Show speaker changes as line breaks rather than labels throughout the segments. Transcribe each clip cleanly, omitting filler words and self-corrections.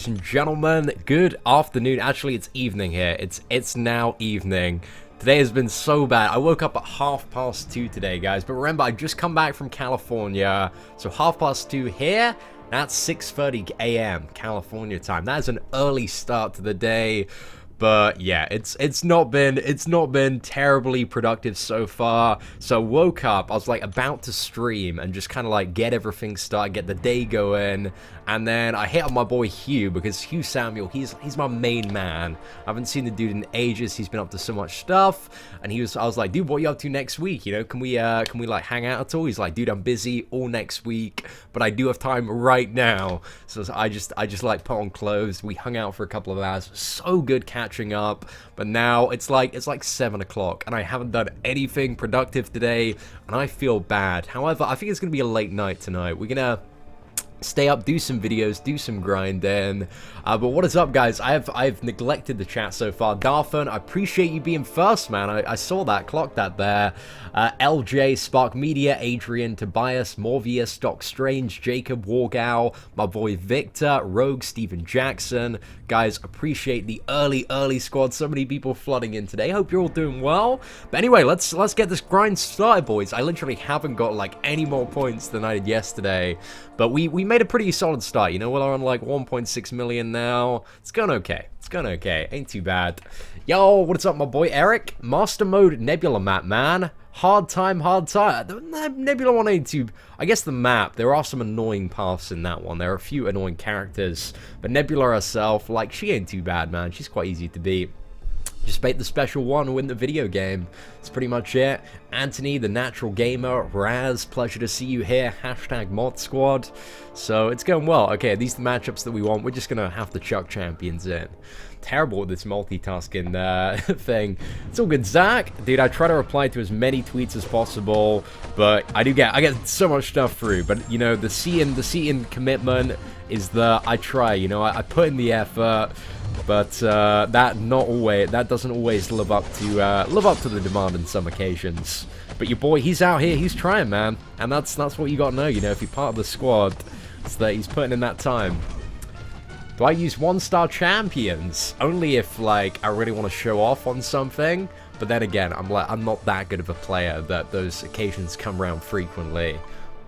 Ladies and gentlemen, good afternoon. Actually, it's evening here. It's now evening. Today has been so bad. I woke up at 2:30 today, guys. But remember, I just come back from California. So 2:30 here, that's 6:30 a.m. California time. That is an early start to the day. But yeah, it's not been terribly productive so far. So woke up, I was like about to stream and just kind of like get everything started, get the day going, and then I hit up my boy Hugh because Hugh Samuel, he's my main man. I haven't seen the dude in ages. He's been up to so much stuff, and I was like, dude, what are you up to next week? You know, can we like hang out at all? He's like, dude, I'm busy all next week, but I do have time right now. So I just like put on clothes. We hung out for a couple of hours. So good catching up, but now it's like 7 o'clock and I haven't done anything productive today and I feel bad. However, I think it's gonna be a late night tonight. We're gonna stay up, do some videos, do some grinding. But what is up, guys? I've neglected the chat so far. Darfern, I appreciate you being first, man. I saw that, clocked that there. LJ, Spark Media, Adrian, Tobias, Morvius, Doc Strange, Jacob, Wargow, my boy Victor, Rogue, Steven Jackson. Guys, appreciate the early squad. So many people flooding in today. Hope you're all doing well. But anyway, let's get this grind started, boys. I literally haven't got like any more points than I did yesterday. But we made a pretty solid start. You know, we're on like 1.6 million now. It's going okay. It's going okay. Ain't too bad. Yo, what's up, my boy Eric? Master Mode Nebula map, man. Hard time. The Nebula one ain't too... I guess the map, there are some annoying paths in that one. There are a few annoying characters. But Nebula herself, like, she ain't too bad, man. She's quite easy to beat. Just bait the special one, win the video game. That's pretty much it. Anthony, the natural gamer, Raz, pleasure to see you here. Hashtag mod squad. So it's going well. Okay, these are the matchups that we want. We're just gonna have to chuck champions in. Terrible with this multitasking thing. It's all good, Zach. Dude, I try to reply to as many tweets as possible, but I get so much stuff through. But you know, the C in commitment is I try. You know, I put in the effort. But that doesn't always live up to the demand in some occasions. But your boy, he's out here, he's trying, man, and that's what you gotta know. You know, if you're part of the squad, it's that he's putting in that time. Do I use 1-star champions? Only if like I really want to show off on something. But then again, I'm not that good of a player that those occasions come around frequently.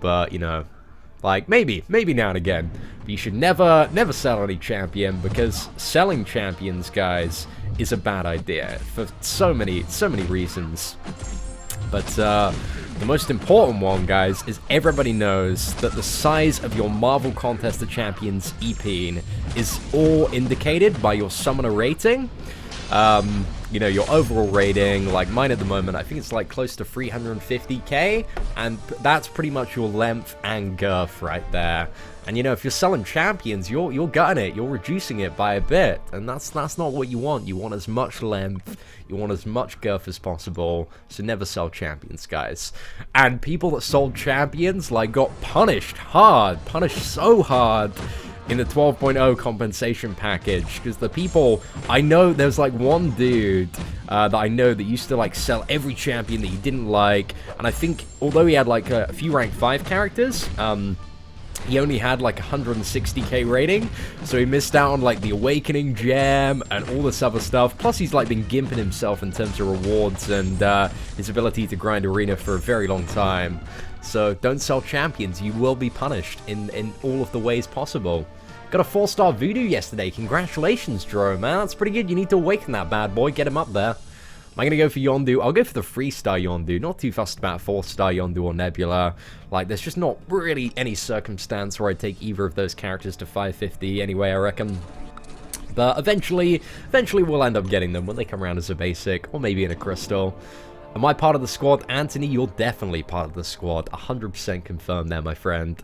But you know. Like, maybe now and again. But you should never sell any champion, because selling champions, guys, is a bad idea for so many reasons. But the most important one, guys, is everybody knows that the size of your Marvel Contest of Champions EP is all indicated by your summoner rating. You know, your overall rating, like mine at the moment, I think it's like close to 350k, and that's pretty much your length and girth right there. And you know, if you're selling champions, you're gutting it, you're reducing it by a bit, and that's not what you want. You want as much length, you want as much girth as possible, so never sell champions, guys. And people that sold champions, like, got punished so hard in the 12.0 compensation package, because the people, I know there's like one dude that I know that used to like sell every champion that he didn't like, and I think although he had like a few rank 5 characters, he only had like 160k rating, so he missed out on like the Awakening Gem and all this other stuff. Plus he's like been gimping himself in terms of rewards and his ability to grind arena for a very long time. So don't sell champions, you will be punished in all of the ways possible. Got a 4-star Voodoo yesterday, congratulations, Jerome, man, that's pretty good. You need to awaken that bad boy, get him up there. Am I going to go for Yondu? I'll go for the 3-star Yondu, not too fussed about 4-star Yondu or Nebula. Like, there's just not really any circumstance where I'd take either of those characters to 550 anyway, I reckon. But eventually we'll end up getting them when they come around as a basic, or maybe in a crystal. Am I part of the squad? Anthony, you're definitely part of the squad. 100% confirmed there, my friend.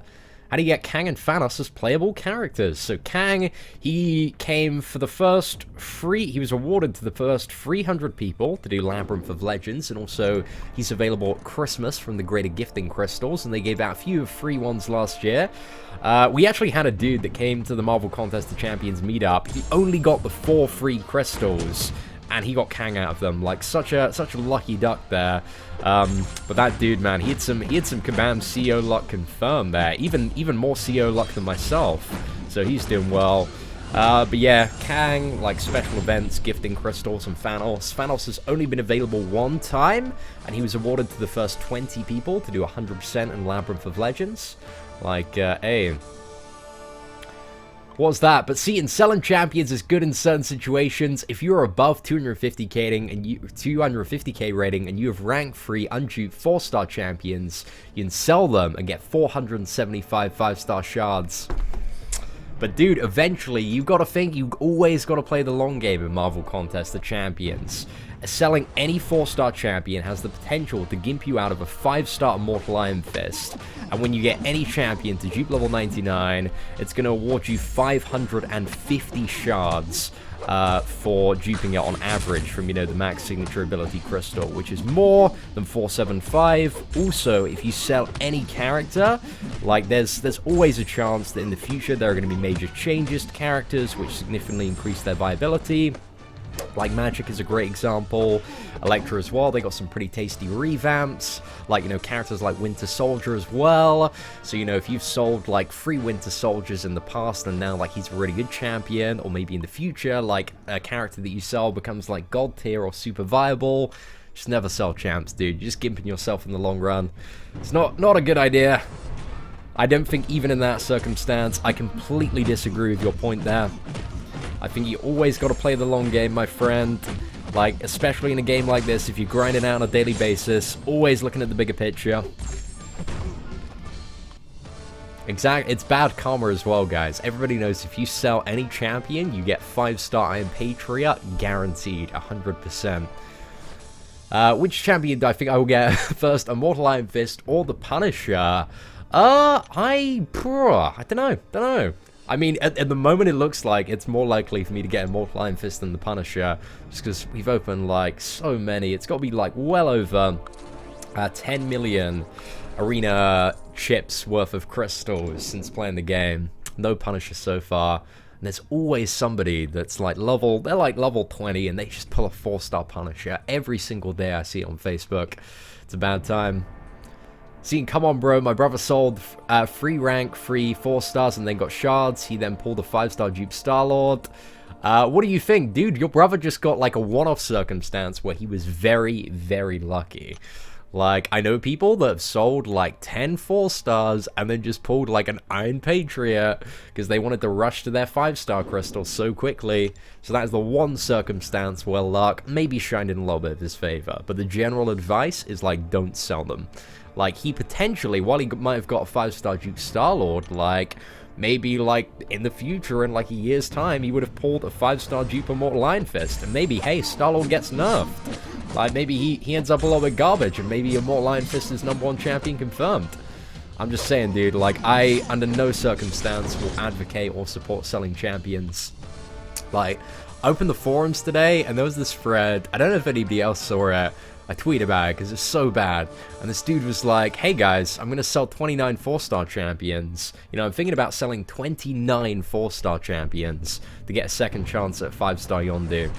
How do you get Kang and Thanos as playable characters? So Kang, he came for the first he was awarded to the first 300 people to do Labyrinth of Legends, and also he's available at Christmas from the Greater Gifting Crystals, and they gave out a few free ones last year. We actually had a dude that came to the Marvel Contest of Champions meetup. He only got the 4 free crystals, and he got Kang out of them. Like, such a lucky duck there. But that dude, man, he had some Kabam CO luck confirmed there. Even more CO luck than myself. So he's doing well. But yeah, Kang, like special events, gifting crystals, and Thanos. Thanos has only been available one time, and he was awarded to the first 20 people to do 100% in Labyrinth of Legends. Like, hey. What's that? But see, in selling champions is good in certain situations. If you're above 250k rating and you have rank 3 unduped 4-star champions, you can sell them and get 475 5-star shards. But dude, eventually, you gotta think, you always gotta play the long game in Marvel Contest of Champions. Selling any 4-star champion has the potential to gimp you out of a 5-star Immortal Iron Fist. And when you get any champion to dupe level 99, it's gonna award you 550 shards for duping it on average from, you know, the max signature ability crystal, which is more than 475. Also, if you sell any character, like there's always a chance that in the future there are going to be major changes to characters which significantly increase their viability. Like Magic is a great example. Elektra as well, they got some pretty tasty revamps. Like, you know, characters like Winter Soldier as well. So, you know, if you've sold like 3 Winter Soldiers in the past and now like he's a really good champion, or maybe in the future, like a character that you sell becomes like gold tier or super viable, just never sell champs, dude. You're just gimping yourself in the long run. It's not a good idea. I don't think even in that circumstance, I completely disagree with your point there. I think you always got to play the long game, my friend. Like, especially in a game like this, if you're grinding out on a daily basis, always looking at the bigger picture. Exactly, it's bad karma as well, guys. Everybody knows if you sell any champion, you get 5-star Iron Patriot, guaranteed, 100%. Which champion do I think I will get first? Immortal Iron Fist or the Punisher? I don't know. I mean, at the moment, it looks like it's more likely for me to get Immortal Iron Fist than the Punisher, just because we've opened, like, so many. It's got to be, like, well over 10 million arena chips worth of crystals since playing the game. No Punisher so far. And there's always somebody that's, like, they're, like, level 20, and they just pull a 4-star Punisher every single day I see it on Facebook. It's a bad time. See, come on, bro. My brother sold 3 rank, 3 4-stars, and then got shards. He then pulled a 5-star dupe Star-Lord. What do you think? Dude, your brother just got, like, a one-off circumstance where he was very, very lucky. Like, I know people that have sold, like, 10 4-stars and then just pulled, like, an Iron Patriot because they wanted to rush to their 5-star crystal so quickly. So that is the one circumstance where luck maybe shined in a little bit of his favor. But the general advice is, like, don't sell them. Like, he potentially, while he might have got a 5-star Duke Star-Lord, like, maybe, like, in the future, in, like, a year's time, he would have pulled a 5-star Duke Immortal Iron Fist. And maybe, hey, Star-Lord gets nerfed. Like, maybe he ends up a little bit garbage, and maybe Immortal Iron Fist is #1 champion confirmed. I'm just saying, dude, like, I, under no circumstance, will advocate or support selling champions. Like, I opened the forums today, and there was this thread, I don't know if anybody else saw it, I tweeted about it because it's so bad. And this dude was like, hey guys, I'm going to sell 29 4-star champions. You know, I'm thinking about selling 29 4-star champions to get a second chance at 5-star Yondu.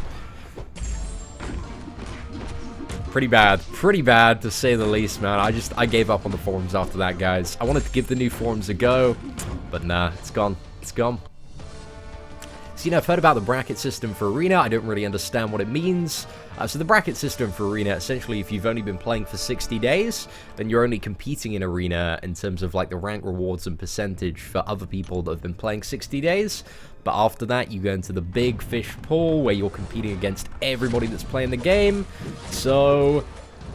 Pretty bad to say the least, man. I gave up on the forums after that, guys. I wanted to give the new forums a go, but nah, it's gone. So, you know, I've heard about the bracket system for Arena. I don't really understand what it means. So the bracket system for Arena, essentially, if you've only been playing for 60 days, then you're only competing in Arena in terms of, like, the rank rewards and percentage for other people that have been playing 60 days. But after that, you go into the big fish pool where you're competing against everybody that's playing the game. So,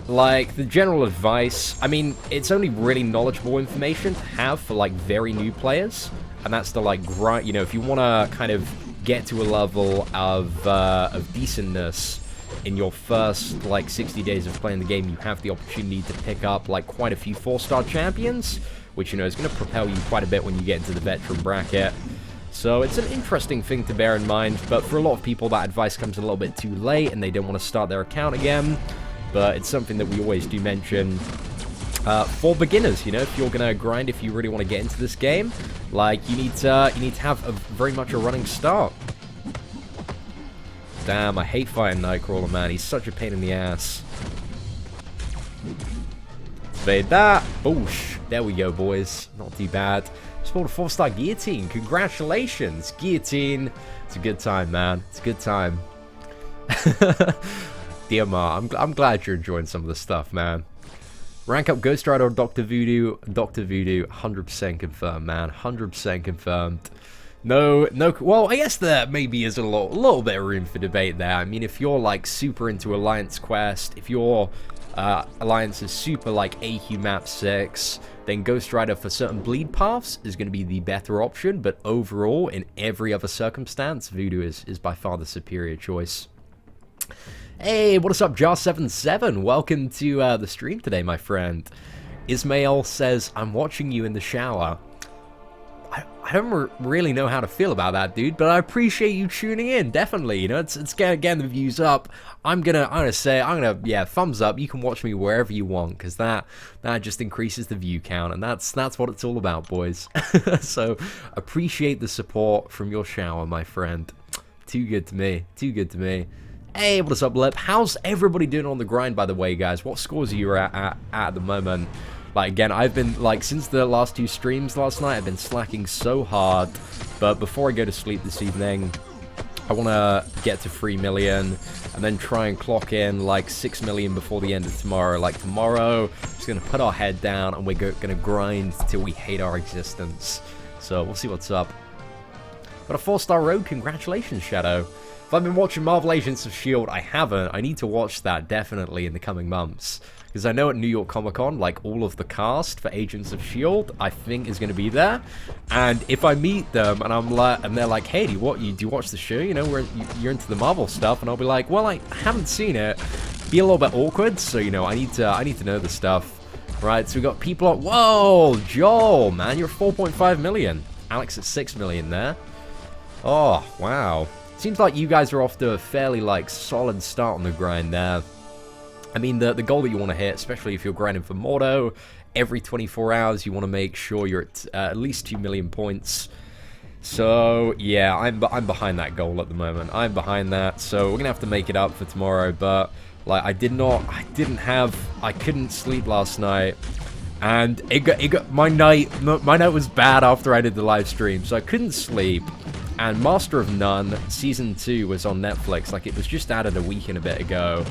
like, the general advice, I mean, it's only really knowledgeable information to have for, like, very new players. And that's to, like, grind, you know, if you want to kind of get to a level of decentness in your first, like, 60 days of playing the game, you have the opportunity to pick up, like, quite a few 4-star champions, which, you know, is going to propel you quite a bit when you get into the veteran bracket. So it's an interesting thing to bear in mind, but for a lot of people, that advice comes a little bit too late, and they don't want to start their account again. But it's something that we always do mention. For beginners, you know, if you're gonna grind, if you really want to get into this game, like, you need to have a very much a running start. Damn, I hate fighting Nightcrawler, man. He's such a pain in the ass. Evade that. Boosh. There we go, boys. Not too bad. Just bought a 4-star guillotine. Congratulations, guillotine. It's a good time, man. It's a good time. Dear Ma, I'm glad you're enjoying some of the stuff, man. Rank up Ghost Rider or Dr. Voodoo. Dr. Voodoo, 100% confirmed, man. 100% confirmed. No, well, I guess there maybe is a little bit of room for debate there. I mean, if you're, like, super into Alliance Quest, if your Alliance is super, like, AQ Map 6, then Ghost Rider for certain bleed paths is going to be the better option, but overall, in every other circumstance, Voodoo is by far the superior choice. Hey, what is up, Jar77? Welcome to the stream today, my friend. Ismail says, I'm watching you in the shower. I don't really know how to feel about that, dude, but I appreciate you tuning in, definitely. You know, it's getting the views up. I'm gonna yeah, thumbs up. You can watch me wherever you want, because that just increases the view count, and that's what it's all about, boys. So appreciate the support from your shower, my friend. Too good to me. Too good to me. Hey, what is up, Lip? How's everybody doing on the grind, by the way, guys? What scores are you at the moment? Like, again, I've been, like, since the last 2 streams last night, I've been slacking so hard. But before I go to sleep this evening, I want to get to 3 million and then try and clock in, like, 6 million before the end of tomorrow. Like, tomorrow, just going to put our head down and we're going to grind till we hate our existence. So, we'll see what's up. Got a 4-star road. Congratulations, Shadow. If I've been watching Marvel Agents of S.H.I.E.L.D., I haven't. I need to watch that, definitely, in the coming months. Because I know at New York Comic Con, like, all of the cast for Agents of S.H.I.E.L.D., I think is going to be there. And if I meet them and they're like, hey, do you watch the show? You know, you're into the Marvel stuff, and I'll be like, well, I haven't seen it. Be a little bit awkward, so you know, I need to know the stuff. Right, so we got people on. Whoa, Joel, man, you're 4.5 million. Alex at 6 million there. Oh, wow. Seems like you guys are off to a fairly, like, solid start on the grind there. I mean, the goal that you want to hit, especially if you're grinding for Mordo, every 24 hours you want to make sure you're at least 2 million points. So, yeah, I'm behind that goal at the moment. I'm behind that, so we're going to have to make it up for tomorrow. But, like, I couldn't sleep last night. And my night was bad after I did the live stream, so I couldn't sleep. And Master of None Season 2 was on Netflix, like, it was just added a week and a bit ago.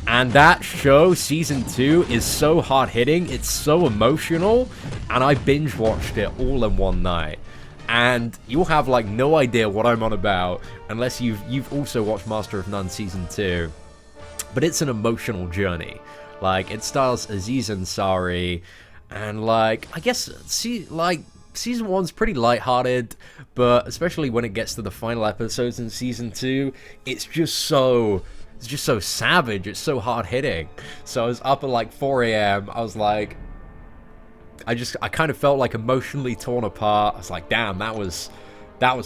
And that show, Season 2, is so hard-hitting, it's so emotional, and I binge-watched it all in one night. And you'll have, like, no idea what I'm on about, unless you've also watched Master of None Season 2. But it's an emotional journey. Like, it stars Aziz Ansari, and, like, I guess, Season 1's pretty lighthearted, but especially when it gets to the final episodes in Season 2, it's just so savage, it's so hard-hitting. So I was up at like 4 AM, I was like, I kind of felt like emotionally torn apart. I was like, damn, that was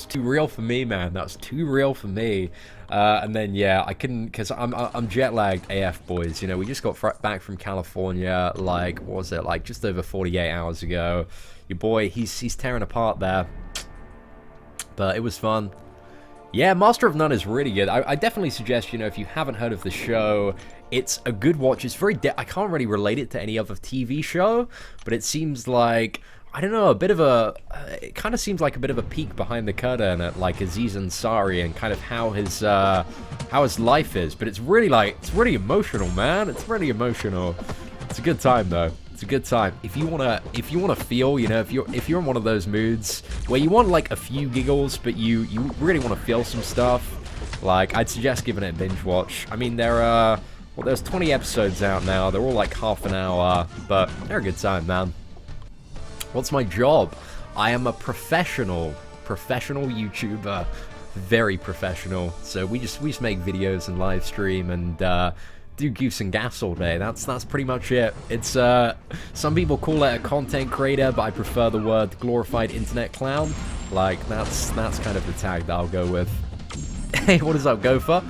too real for me, man. That was too real for me. And then, yeah, I couldn't, because I'm jet-lagged AF, boys. You know, we just got back from California, like, what was it, like, just over 48 hours ago. Your boy, he's tearing apart there. But it was fun. Yeah, Master of None is really good. I definitely suggest, you know, if you haven't heard of the show, it's a good watch. It's very I can't really relate it to any other TV show, but it seems like, I don't know, it kind of seems like a bit of a peek behind the curtain at, like, Aziz Ansari and kind of how his life is. But it's really emotional, man. It's really emotional. It's a good time, though. It's a good time. If you wanna feel, you know, if you're in one of those moods where you want, like, a few giggles, but you really want to feel some stuff, like, I'd suggest giving it a binge watch. I mean, there's 20 episodes out now. They're all like half an hour, but they're a good time, man. What's my job? I am a professional YouTuber, very professional. So we just make videos and live stream and do goose and gas all day. That's pretty much it. It's some people call it a content creator, but I prefer the word glorified internet clown. Like, that's kind of the tag that I'll go with. Hey, what is up, Gopher?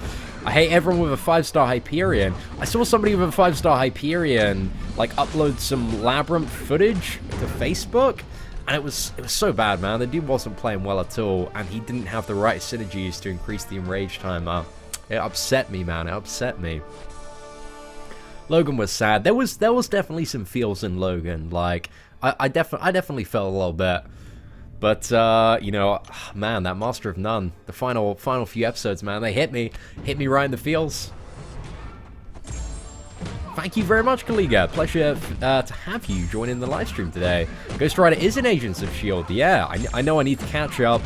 I hate everyone with a 5-star Hyperion. I saw somebody with a 5-star Hyperion, like, upload some Labyrinth footage to Facebook, and it was so bad, man. The dude wasn't playing well at all, and he didn't have the right synergies to increase the enrage timer. It upset me, man. It upset me. Logan was sad. There was definitely some feels in Logan. Like, I definitely felt a little bit. But, you know, man, that Master of None, the final few episodes, man, they hit me right in the feels. Thank you very much, Kaliga. Pleasure to have you join in the live stream today. Ghost Rider is in Agents of S.H.I.E.L.D. Yeah, I know I need to catch up.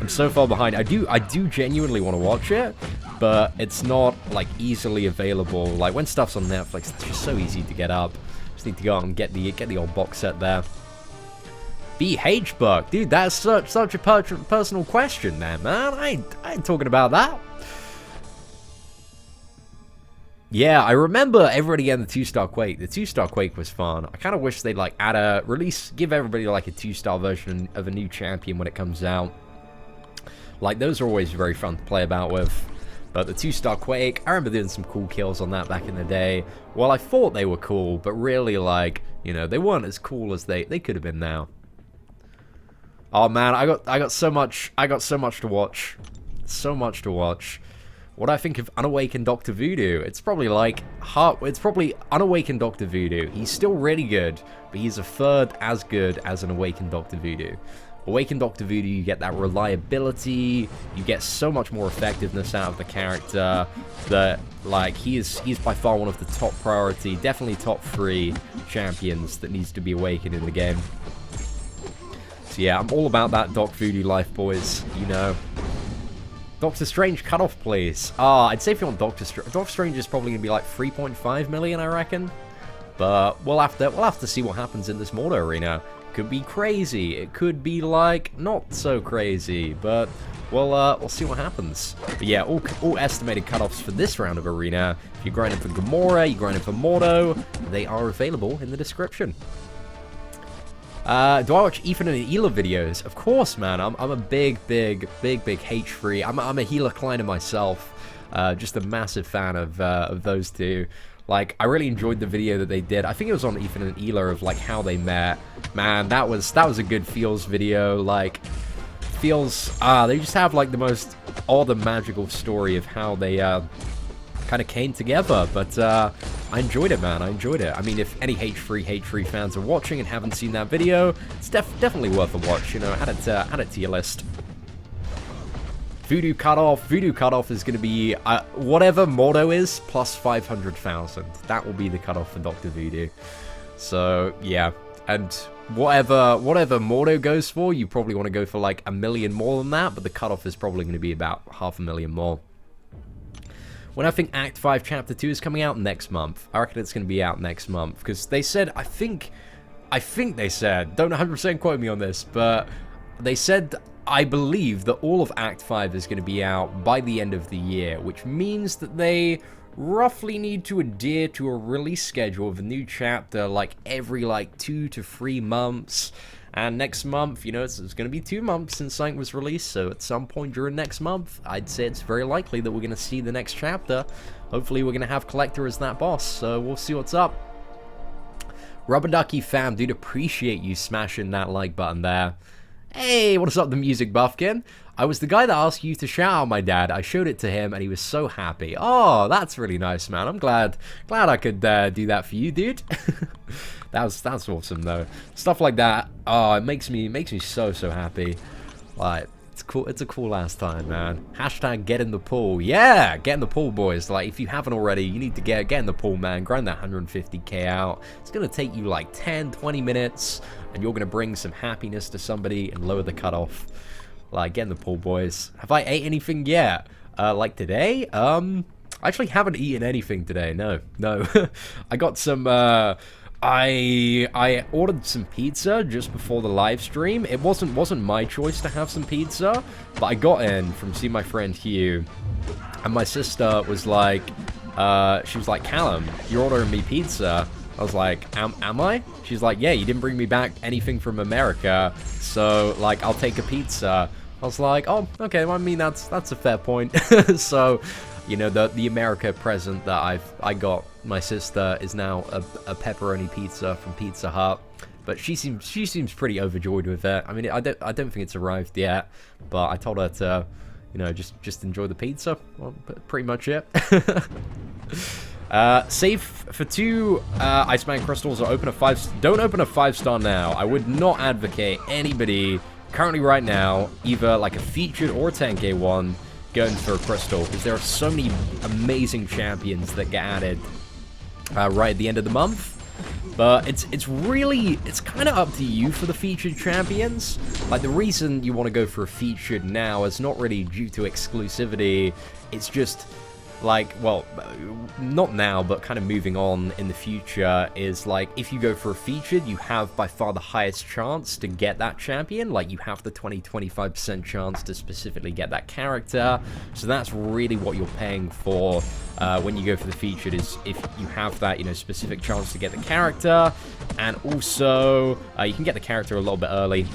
I'm so far behind. I do genuinely want to watch it, but it's not, like, easily available. Like, when stuff's on Netflix, it's just so easy to get up. Just need to go out and get the old box set there. BH Buck, dude, that's such a personal question there, man. I ain't talking about that. Yeah, I remember everybody getting the 2-star Quake. The 2-star Quake was fun. I kind of wish they'd, like, give everybody, like, a 2-star version of a new champion when it comes out. Like, those are always very fun to play about with. But the 2-star Quake, I remember doing some cool kills on that back in the day. Well, I thought they were cool, but really, like, you know, they weren't as cool as they could have been now. Oh man, I got so much to watch. So much to watch. What I think of Unawakened Dr. Voodoo, it's probably like Unawakened Dr. Voodoo. He's still really good, but he's a third as good as an Awakened Dr. Voodoo. Awakened Dr. Voodoo, you get that reliability, you get so much more effectiveness out of the character that, like, he is by far one of the top priority, definitely top 3 champions that needs to be awakened in the game. So yeah, I'm all about that Doc Voodoo life, boys, you know. Doctor Strange cutoff, please. I'd say if you want Doctor Strange is probably going to be like 3.5 million, I reckon. But we'll have to see what happens in this Mordo arena. Could be crazy. It could be, like, not so crazy. But we'll see what happens. But yeah, all estimated cutoffs for this round of arena. If you're grinding for Gamora, you're grinding for Mordo, they are available in the description. Do I watch Ethan and Hila videos? Of course, man. I'm a big H3. I'm a healer Kleiner myself. Just a massive fan of those two. Like, I really enjoyed the video that they did. I think it was on Ethan and Hila of, like, how they met. Man, that was a good feels video. Like, feels, they just have, like, the most odd and magical story of how they, kind of came together, but I enjoyed it, man. I enjoyed it. I mean, if any H3 fans are watching and haven't seen that video, it's definitely worth a watch. You know, add it to your list. Voodoo cutoff is going to be whatever Mordo is plus 500,000. That will be the cutoff for Dr. Voodoo. So yeah, and whatever Mordo goes for, you probably want to go for like 1 million more than that, but the cutoff is probably going to be about 500,000 more. When I think Act 5 Chapter 2 is coming out next month. I reckon it's going to be out next month. Because they said, I think they said, don't 100% quote me on this, but they said, I believe that all of Act 5 is going to be out by the end of the year, which means that they roughly need to adhere to a release schedule of a new chapter like every like 2 to 3 months. And next month, you know, it's going to be 2 months since something was released, so at some point during next month, I'd say it's very likely that we're going to see the next chapter. Hopefully we're going to have Collector as that boss, so we'll see what's up. Rubber Ducky fam, dude, appreciate you smashing that like button there. Hey, what's up, the music buffkin? I was the guy that asked you to shout out my dad. I showed it to him, and he was so happy. Oh, that's really nice, man. I'm glad I could do that for you, dude. That's awesome, though. Stuff like that, oh, it makes me so happy. Like, it's cool. It's a cool ass time, man. Hashtag get in the pool. Yeah, get in the pool, boys. Like, if you haven't already, you need to get in the pool, man. Grind that 150k out. It's gonna take you like 10-20 minutes, and you're gonna bring some happiness to somebody and lower the cutoff. Like, get in the pool, boys. Have I ate anything yet? Like today? I actually haven't eaten anything today. No. I got some, I ordered some pizza just before the live stream. It wasn't my choice to have some pizza, but I got in from seeing my friend Hugh, and my sister was like, she was like, Callum, you're ordering me pizza. I was like, am I? She's like, yeah, you didn't bring me back anything from America, so, like, I'll take a pizza. I was like, oh, okay, well, I mean, that's a fair point. So, you know, the America present that I got my sister is now a pepperoni pizza from Pizza Hut. But she seems pretty overjoyed with it. I mean, I don't think it's arrived yet, but I told her to, you know, just enjoy the pizza. Well, pretty much it. Save for 2 Iceman crystals or open a 5. Don't open a 5-star now. I would not advocate anybody currently right now, either like a featured or a 10k one going for a crystal, because there are so many amazing champions that get added right at the end of the month. But it's kind of up to you for the featured champions. Like, the reason you want to go for a featured now is not really due to exclusivity. It's just like, well, not now, but kind of moving on in the future, is like, if you go for a featured, you have by far the highest chance to get that champion. Like, you have the 20-25% chance to specifically get that character. So that's really what you're paying for when you go for the featured, is if you have that, you know, specific chance to get the character. And also, you can get the character a little bit early.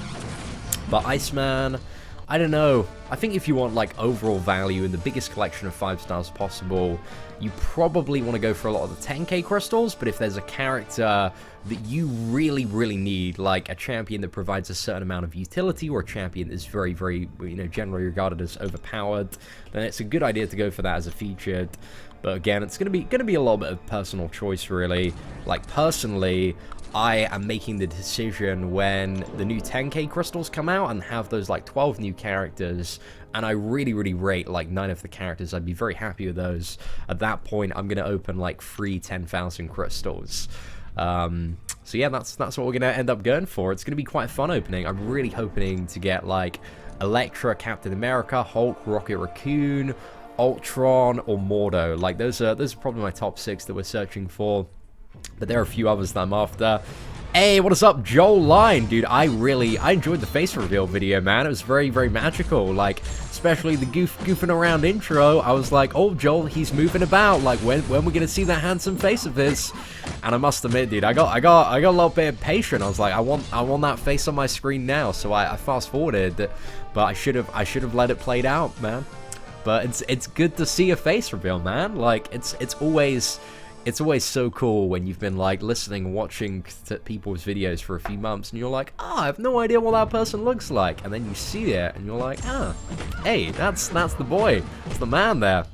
But Iceman, I don't know. I think if you want, like, overall value and the biggest collection of 5 stars possible, you probably want to go for a lot of the 10k crystals. But if there's a character that you really, really need, like a champion that provides a certain amount of utility, or a champion that's very, very, you know, generally regarded as overpowered, then it's a good idea to go for that as a featured. But again, it's gonna be a little bit of personal choice, really. Like, personally, I am making the decision when the new 10k crystals come out and have those, like, 12 new characters, and I really, really rate, like, 9 of the characters. I'd be very happy with those. At that point, I'm going to open, like, free 10,000 crystals. So yeah, that's what we're going to end up going for. It's going to be quite a fun opening. I'm really hoping to get, like, Elektra, Captain America, Hulk, Rocket Raccoon, Ultron, or Mordo. Like, those are probably my top 6 that we're searching for. But there are a few others that I'm after. Hey, what is up, Joel Line? Dude, I enjoyed the face reveal video, man. It was very, very magical. Like, especially the goofing around intro. I was like, oh, Joel, he's moving about. Like, when we're gonna see that handsome face of his? And I must admit, dude, I got a little bit impatient. I was like, I want that face on my screen now. So I fast forwarded, but I should have let it play out, man. But it's good to see a face reveal, man. Like, it's always so cool when you've been, like, listening, watching to people's videos for a few months, and you're like, I have no idea what that person looks like, and then you see it, and you're like, hey, that's the boy, that's the man there.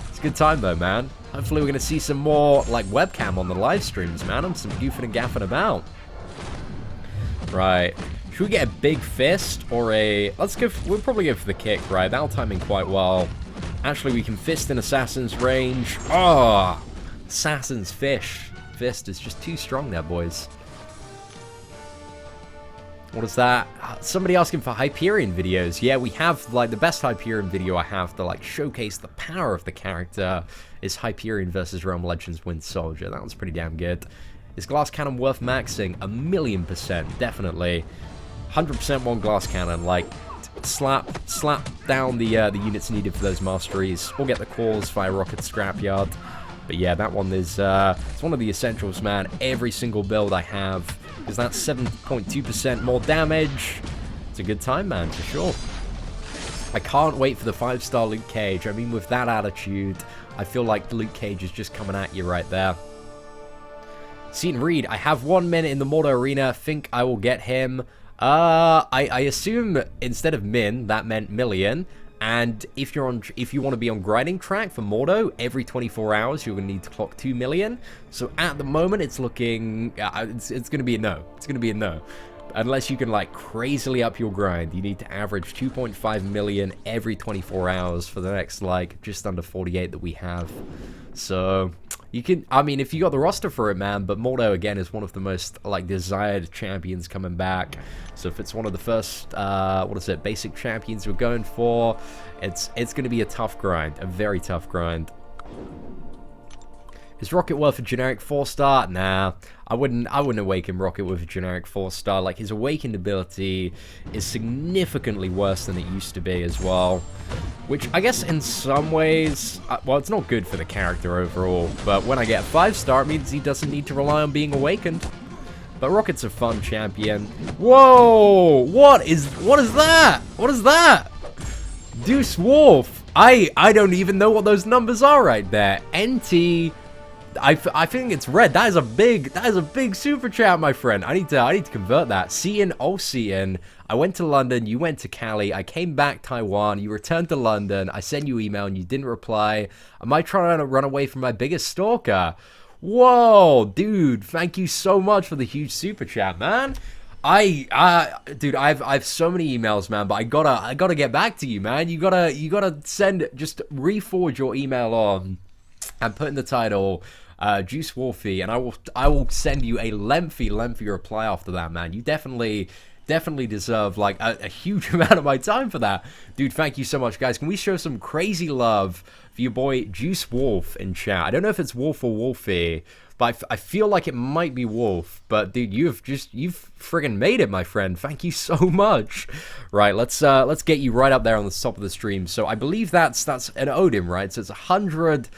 It's a good time though, man. Hopefully we're gonna see some more, like, webcam on the live streams, man, and some goofing and gaffing about. Right. Should we get a big fist or a... we'll probably go for the kick, right? That'll time in quite well. Actually, we can fist in Assassin's range. Oh! Assassin's fist is just too strong there, boys. What is that? Somebody asking for Hyperion videos. Yeah, we have, like, the best Hyperion video I have to, like, showcase the power of the character is Hyperion versus Realm Legends Wind Soldier. That one's pretty damn good. Is Glass Cannon worth maxing? 1,000,000%, definitely. 100% one Glass Cannon. Like, slap down the units needed for those masteries. We'll get the cores via Rocket Scrapyard. But yeah, that one is, it's one of the essentials, man. Every single build I have, because that's 7.2% more damage. It's a good time, man, for sure. I can't wait for the 5-star Luke Cage. I mean, with that attitude, I feel like Luke Cage is just coming at you right there. Seton Reed, I have 1 minute in the Mordo arena. Think I will get him. I assume instead of min, that meant million. And if you want to be on grinding track for Mordo, every 24 hours you're going to need to clock 2 million. So at the moment it's looking, it's going to be a no. It's going to be a no. Unless you can, like, crazily up your grind, you need to average 2.5 million every 24 hours for the next, like, just under 48 that we have. So you can, I mean, if you got the roster for it, man. But Mordo, again, is one of the most, like, desired champions coming back. So if it's one of the first, what is it, basic champions we're going for, it's going to be a tough grind, a very tough grind. Is Rocket worth a generic 4-star? Nah, I wouldn't awaken Rocket with a generic 4-star. Like, his awakened ability is significantly worse than it used to be as well. Which, I guess in some ways, well, it's not good for the character overall. But when I get a 5-star, it means he doesn't need to rely on being awakened. But Rocket's a fun champion. Whoa! What is that? What is that? Deuce Wolf. I don't even know what those numbers are right there. NT... I think it's red. That is a big super chat, my friend. I need to convert that. Seton, oh Seton, I went to London, you went to Cali, I came back Taiwan, you returned to London, I sent you email and you didn't reply. Am I trying to run away from my biggest stalker? Whoa, dude, thank you so much for the huge super chat, man. Dude, I've so many emails, man, but I gotta get back to you, man. You gotta send, just re-forward your email on and put in the title, Juice Wolfie, and I will send you a lengthy reply after that, man. You definitely deserve like a huge amount of my time for that, dude. Thank you so much, guys. Can we show some crazy love for your boy Juice Wolf in chat? I don't know if it's Wolf or Wolfie, but I feel like it might be Wolf. But dude, you've friggin' made it, my friend. Thank you so much. Right, let's get you right up there on the top of the stream. So I believe that's an Odin, right? So it's $100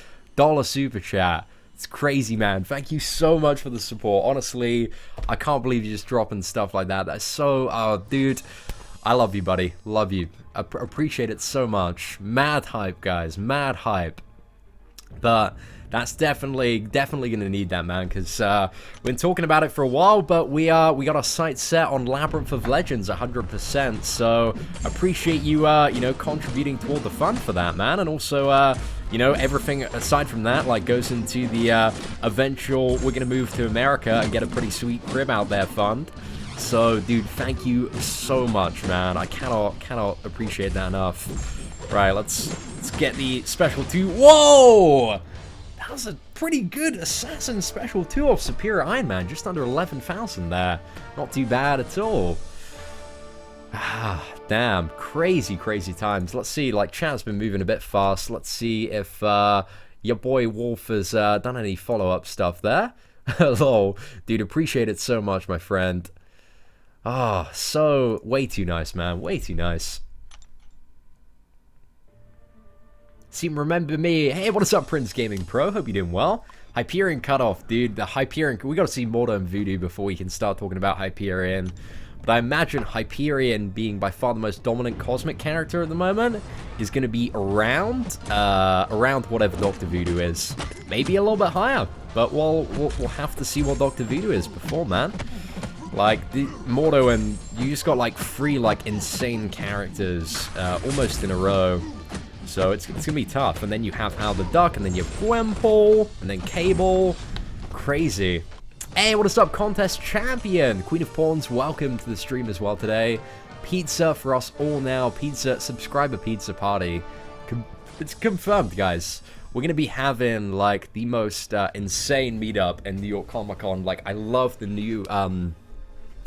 super chat. It's crazy, man. Thank you so much for the support. Honestly, I can't believe you're just dropping stuff like that. That's so, dude, I love you, buddy. Love you. Appreciate it so much. Mad hype, guys. Mad hype. But that's definitely gonna need that, man, because we've been talking about it for a while, but we got our sights set on Labyrinth of Legends 100%. So appreciate you you know, contributing toward the fund for that, man, and also you know, everything aside from that like goes into the eventual we're gonna move to America and get a pretty sweet crib out there fund. So dude, thank you so much, man. I cannot appreciate that enough. Right, let's get the special 2. Whoa! That was a pretty good Assassin Special 2 of Superior Iron Man, just under 11,000 there. Not too bad at all. Ah, damn. Crazy times. Let's see, like, chat's been moving a bit fast. Let's see if your boy Wolf has done any follow-up stuff there. Hello. Dude, appreciate it so much, my friend. Ah, so, way too nice, man. Way too nice. Seem remember me. Hey, what is up, Prince Gaming Pro? Hope you're doing well. Hyperion Cutoff, dude. The Hyperion. We gotta see Mordo and Voodoo before we can start talking about Hyperion. But I imagine Hyperion, being by far the most dominant cosmic character at the moment, is gonna be around whatever Dr. Voodoo is. Maybe a little bit higher, but we'll have to see what Dr. Voodoo is before, man. Like, the Mordo, and you just got like 3 like insane characters almost in a row. So it's gonna be tough. And then you have Hal the Duck, and then you have Gwempole, and then Cable. Crazy. Hey, what is up, Contest Champion? Queen of Pawns, welcome to the stream as well today. Pizza for us all now. Pizza, subscriber pizza party. It's confirmed, guys. We're gonna be having like the most insane meetup in New York Comic Con. Like, I love the new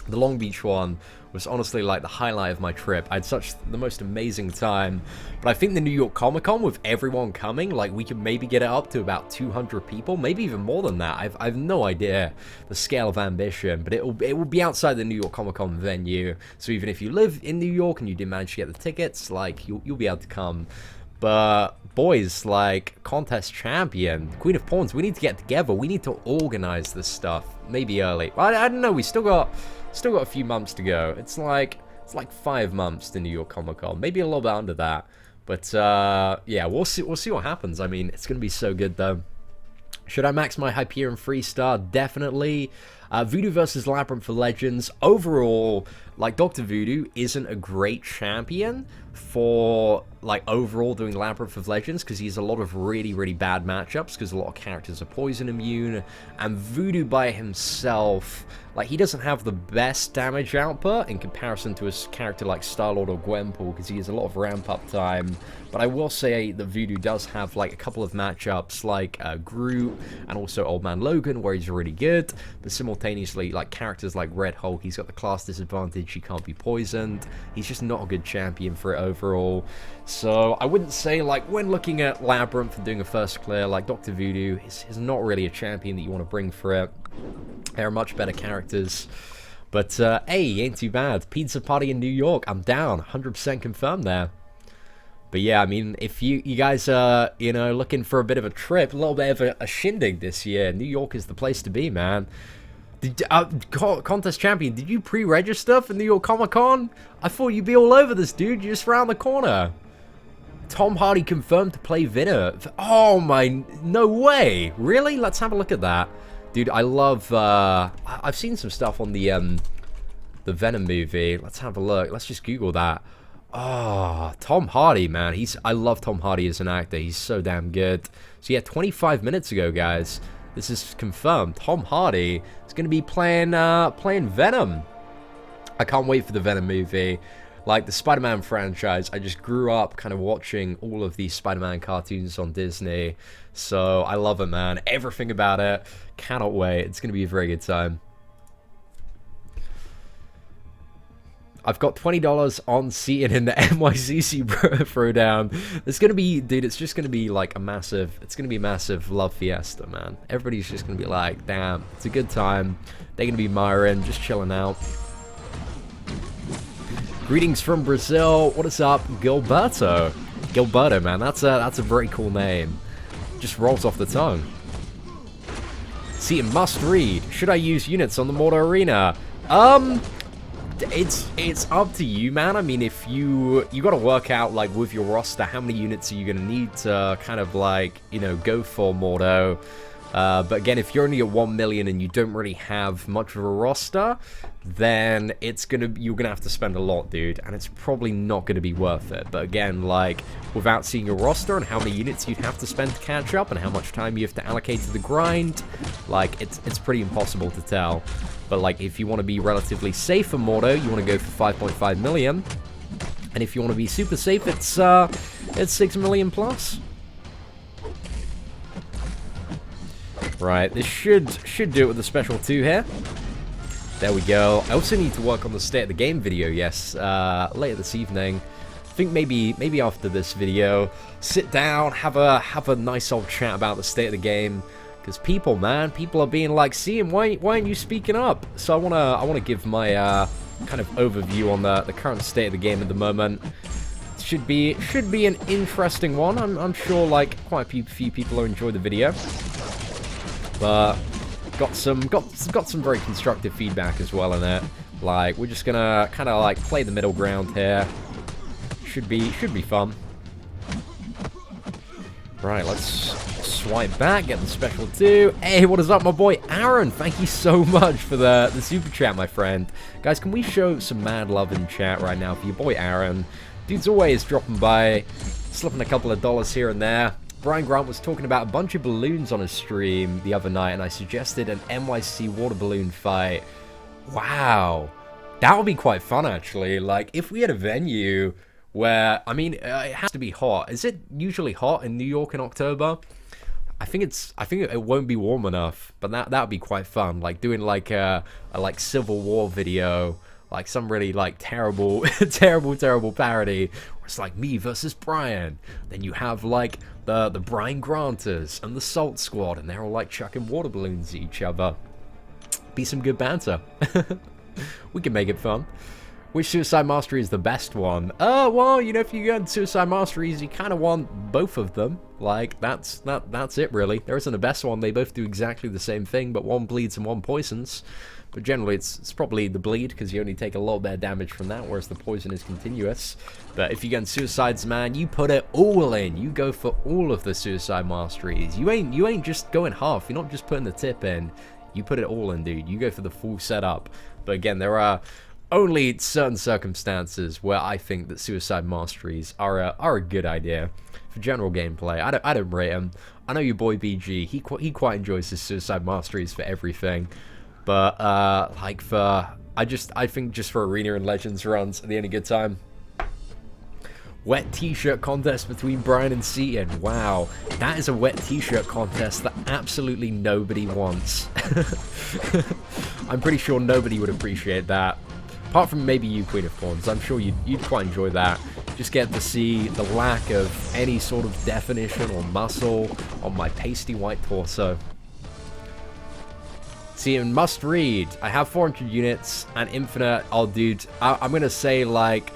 the Long Beach one was honestly like the highlight of my trip. I had the most amazing time. But I think the New York Comic Con, with everyone coming, like, we could maybe get it up to about 200 people, maybe even more than that. I've no idea the scale of ambition, but it will be outside the New York Comic Con venue. So even if you live in New York and you didn't manage to get the tickets, like, you'll be able to come. But boys, like, Contest Champion, Queen of Pawns, we need to get together. We need to organize this stuff maybe early. I don't know. We still got a few months to go. It's like 5 months to New York Comic Con, maybe a little bit under that. But yeah, we'll see what happens. I mean, it's gonna be so good though. Should I max my Hyperion 3-star? Definitely. Voodoo versus Labyrinth of Legends. Overall, like, Dr. Voodoo isn't a great champion for, like, overall doing Labyrinth of Legends, because he has a lot of really bad matchups, because a lot of characters are poison immune, and Voodoo by himself, like, he doesn't have the best damage output in comparison to a character like Star-Lord or Gwempole, because he has a lot of ramp-up time. But I will say that Voodoo does have, like, a couple of matchups like Groot and also Old Man Logan, where he's really good, but simultaneously, like, characters like Red Hulk, he's got the class disadvantage, he can't be poisoned, he's just not a good champion for it overall. So I wouldn't say, like, when looking at Labyrinth and doing a first clear, like, Dr. Voodoo is not really a champion that you want to bring for it. There are much better characters. But, hey, ain't too bad. Pizza party in New York, I'm down. 100% confirmed there. But yeah, I mean, if you guys are, you know, looking for a bit of a trip, a little bit of a shindig this year, New York is the place to be, man. Contest Champion, did you pre-register for New York Comic Con? I thought you'd be all over this, dude. You're just around the corner. Tom Hardy confirmed to play Venom. Oh my, no way. Really? Let's have a look at that. Dude, I love, I've seen some stuff on the Venom movie. Let's have a look. Let's just Google that. Oh, Tom Hardy, man. I love Tom Hardy as an actor. He's so damn good. So yeah, 25 minutes ago, guys, this is confirmed. Tom Hardy is going to be playing Venom. I can't wait for the Venom movie. Like, the Spider-Man franchise, I just grew up kind of watching all of these Spider-Man cartoons on Disney. So, I love it, man. Everything about it. Cannot wait. It's going to be a very good time. I've got $20 on seating in the NYCC throwdown. It's going to be, dude, it's just going to be like a massive, it's going to be a massive love fiesta, man. Everybody's just going to be like, damn, it's a good time. They're going to be miring, just chilling out. Greetings from Brazil. What is up, Gilberto? Gilberto, man, that's a very cool name. Just rolls off the tongue. See, must read. Should I use units on the Mordo Arena? It's up to you, man. I mean, if you got to work out, like, with your roster, how many units are you going to need to kind of, like, you know, go for Mordo. But again, if you're only at 1 million and you don't really have much of a roster, then you're gonna have to spend a lot, dude, and it's probably not gonna be worth it. But again, like, without seeing your roster and how many units you'd have to spend to catch up and how much time you have to allocate to the grind, like, it's pretty impossible to tell. But like, if you want to be relatively safe for Mordo, you want to go for 5.5 million, and if you want to be super safe, it's 6 million plus. Right, this should do it with the special 2 here. There we go. I also need to work on the state of the game video, yes, later this evening. I think maybe after this video, sit down, have a nice old chat about the state of the game. Because people, man, people are being like, "Cian, why aren't you speaking up?" So I wanna give my kind of overview on the current state of the game at the moment. Should be an interesting one. I'm sure like quite a few people will enjoy the video. But got some very constructive feedback as well in it. Like, we're just gonna kind of like play the middle ground here. Should be fun. Right, let's swipe back, get the special 2. Hey, what is up, my boy Aaron? Thank you so much for the super chat, my friend. Guys, can we show some mad love in chat right now for your boy Aaron? Dude's always dropping by, slipping a couple of dollars here and there. Brian Grant was talking about a bunch of balloons on his stream the other night, and I suggested an NYC water balloon fight. Wow. That would be quite fun, actually. Like, if we had a venue where, I mean, it has to be hot. Is it usually hot in New York in October? I think it won't be warm enough, but that would be quite fun. Like, doing like a like Civil War video, like some really like terrible, terrible parody. Where it's like me versus Brian. Then you have like the Brian Granters and the Salt Squad, and they're all like chucking water balloons at each other. Be some good banter. We can make it fun. Which Suicide Mastery is the best one? Well, you know, if you go into Suicide Masteries, you kind of want both of them. Like, that's it, really. There isn't a best one. They both do exactly the same thing, but one bleeds and one poisons. But generally, it's probably the bleed, because you only take a lot better damage from that, whereas the poison is continuous. But if you go in Suicides, man, you put it all in. You go for all of the Suicide Masteries. You ain't just going half. You're not just putting the tip in. You put it all in, dude. You go for the full setup. But again, there are only certain circumstances where I think that Suicide Masteries are a good idea for general gameplay. I don't rate them. I know your boy BG. He quite enjoys his Suicide Masteries for everything. But like I think just for Arena and Legends runs are the only good time. Wet t-shirt contest between Brian and Cian. Wow, that is a wet t-shirt contest that absolutely nobody wants. I'm pretty sure nobody would appreciate that. Apart from maybe you, Queen of Thorns. I'm sure you'd quite enjoy that. Just get to see the lack of any sort of definition or muscle on my pasty white torso. Cian, must read. I have 400 units and infinite. Oh, dude, I'm gonna say, like,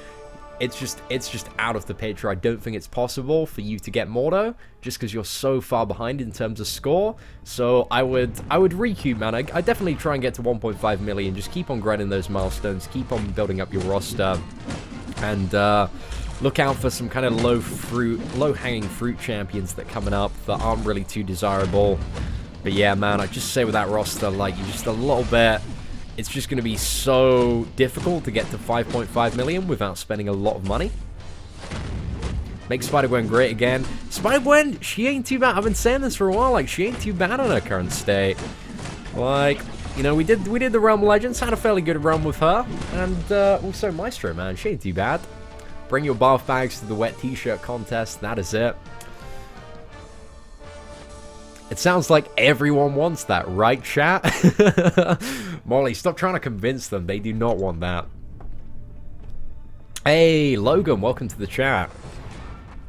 it's just out of the picture. I don't think it's possible for you to get Mordo, just because you're so far behind in terms of score. So I would recoup, man. I definitely try and get to 1.5 million. Just keep on grinding those milestones. Keep on building up your roster, and look out for some kind of low-hanging fruit champions that are coming up that aren't really too desirable. But yeah, man, I just say with that roster, like, you just a little bit. It's just going to be so difficult to get to 5.5 million without spending a lot of money. Make Spider-Gwen great again. Spider-Gwen, she ain't too bad. I've been saying this for a while. Like, she ain't too bad on her current state. Like, you know, we did the Realm Legends, had a fairly good run with her, and also Maestro, man, she ain't too bad. Bring your bath bags to the wet t-shirt contest, that is it. It sounds like everyone wants that, right, chat? Molly, stop trying to convince them. They do not want that. Hey, Logan, welcome to the chat.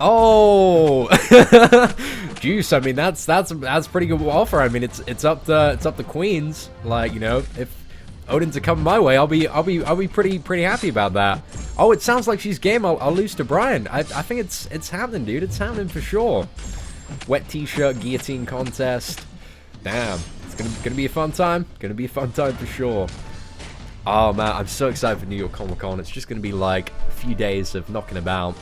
Oh, Juice. I mean, that's pretty good offer. I mean, it's up to Queens. Like, you know, if Odin's to come my way, I'll be pretty happy about that. Oh, it sounds like she's game. I'll lose to Brian. I think it's happening, dude. It's happening for sure. Wet t-shirt guillotine contest. Damn, it's gonna be a fun time. Gonna be a fun time for sure. Oh man, I'm so excited for New York Comic Con. It's just gonna be like a few days of knocking about.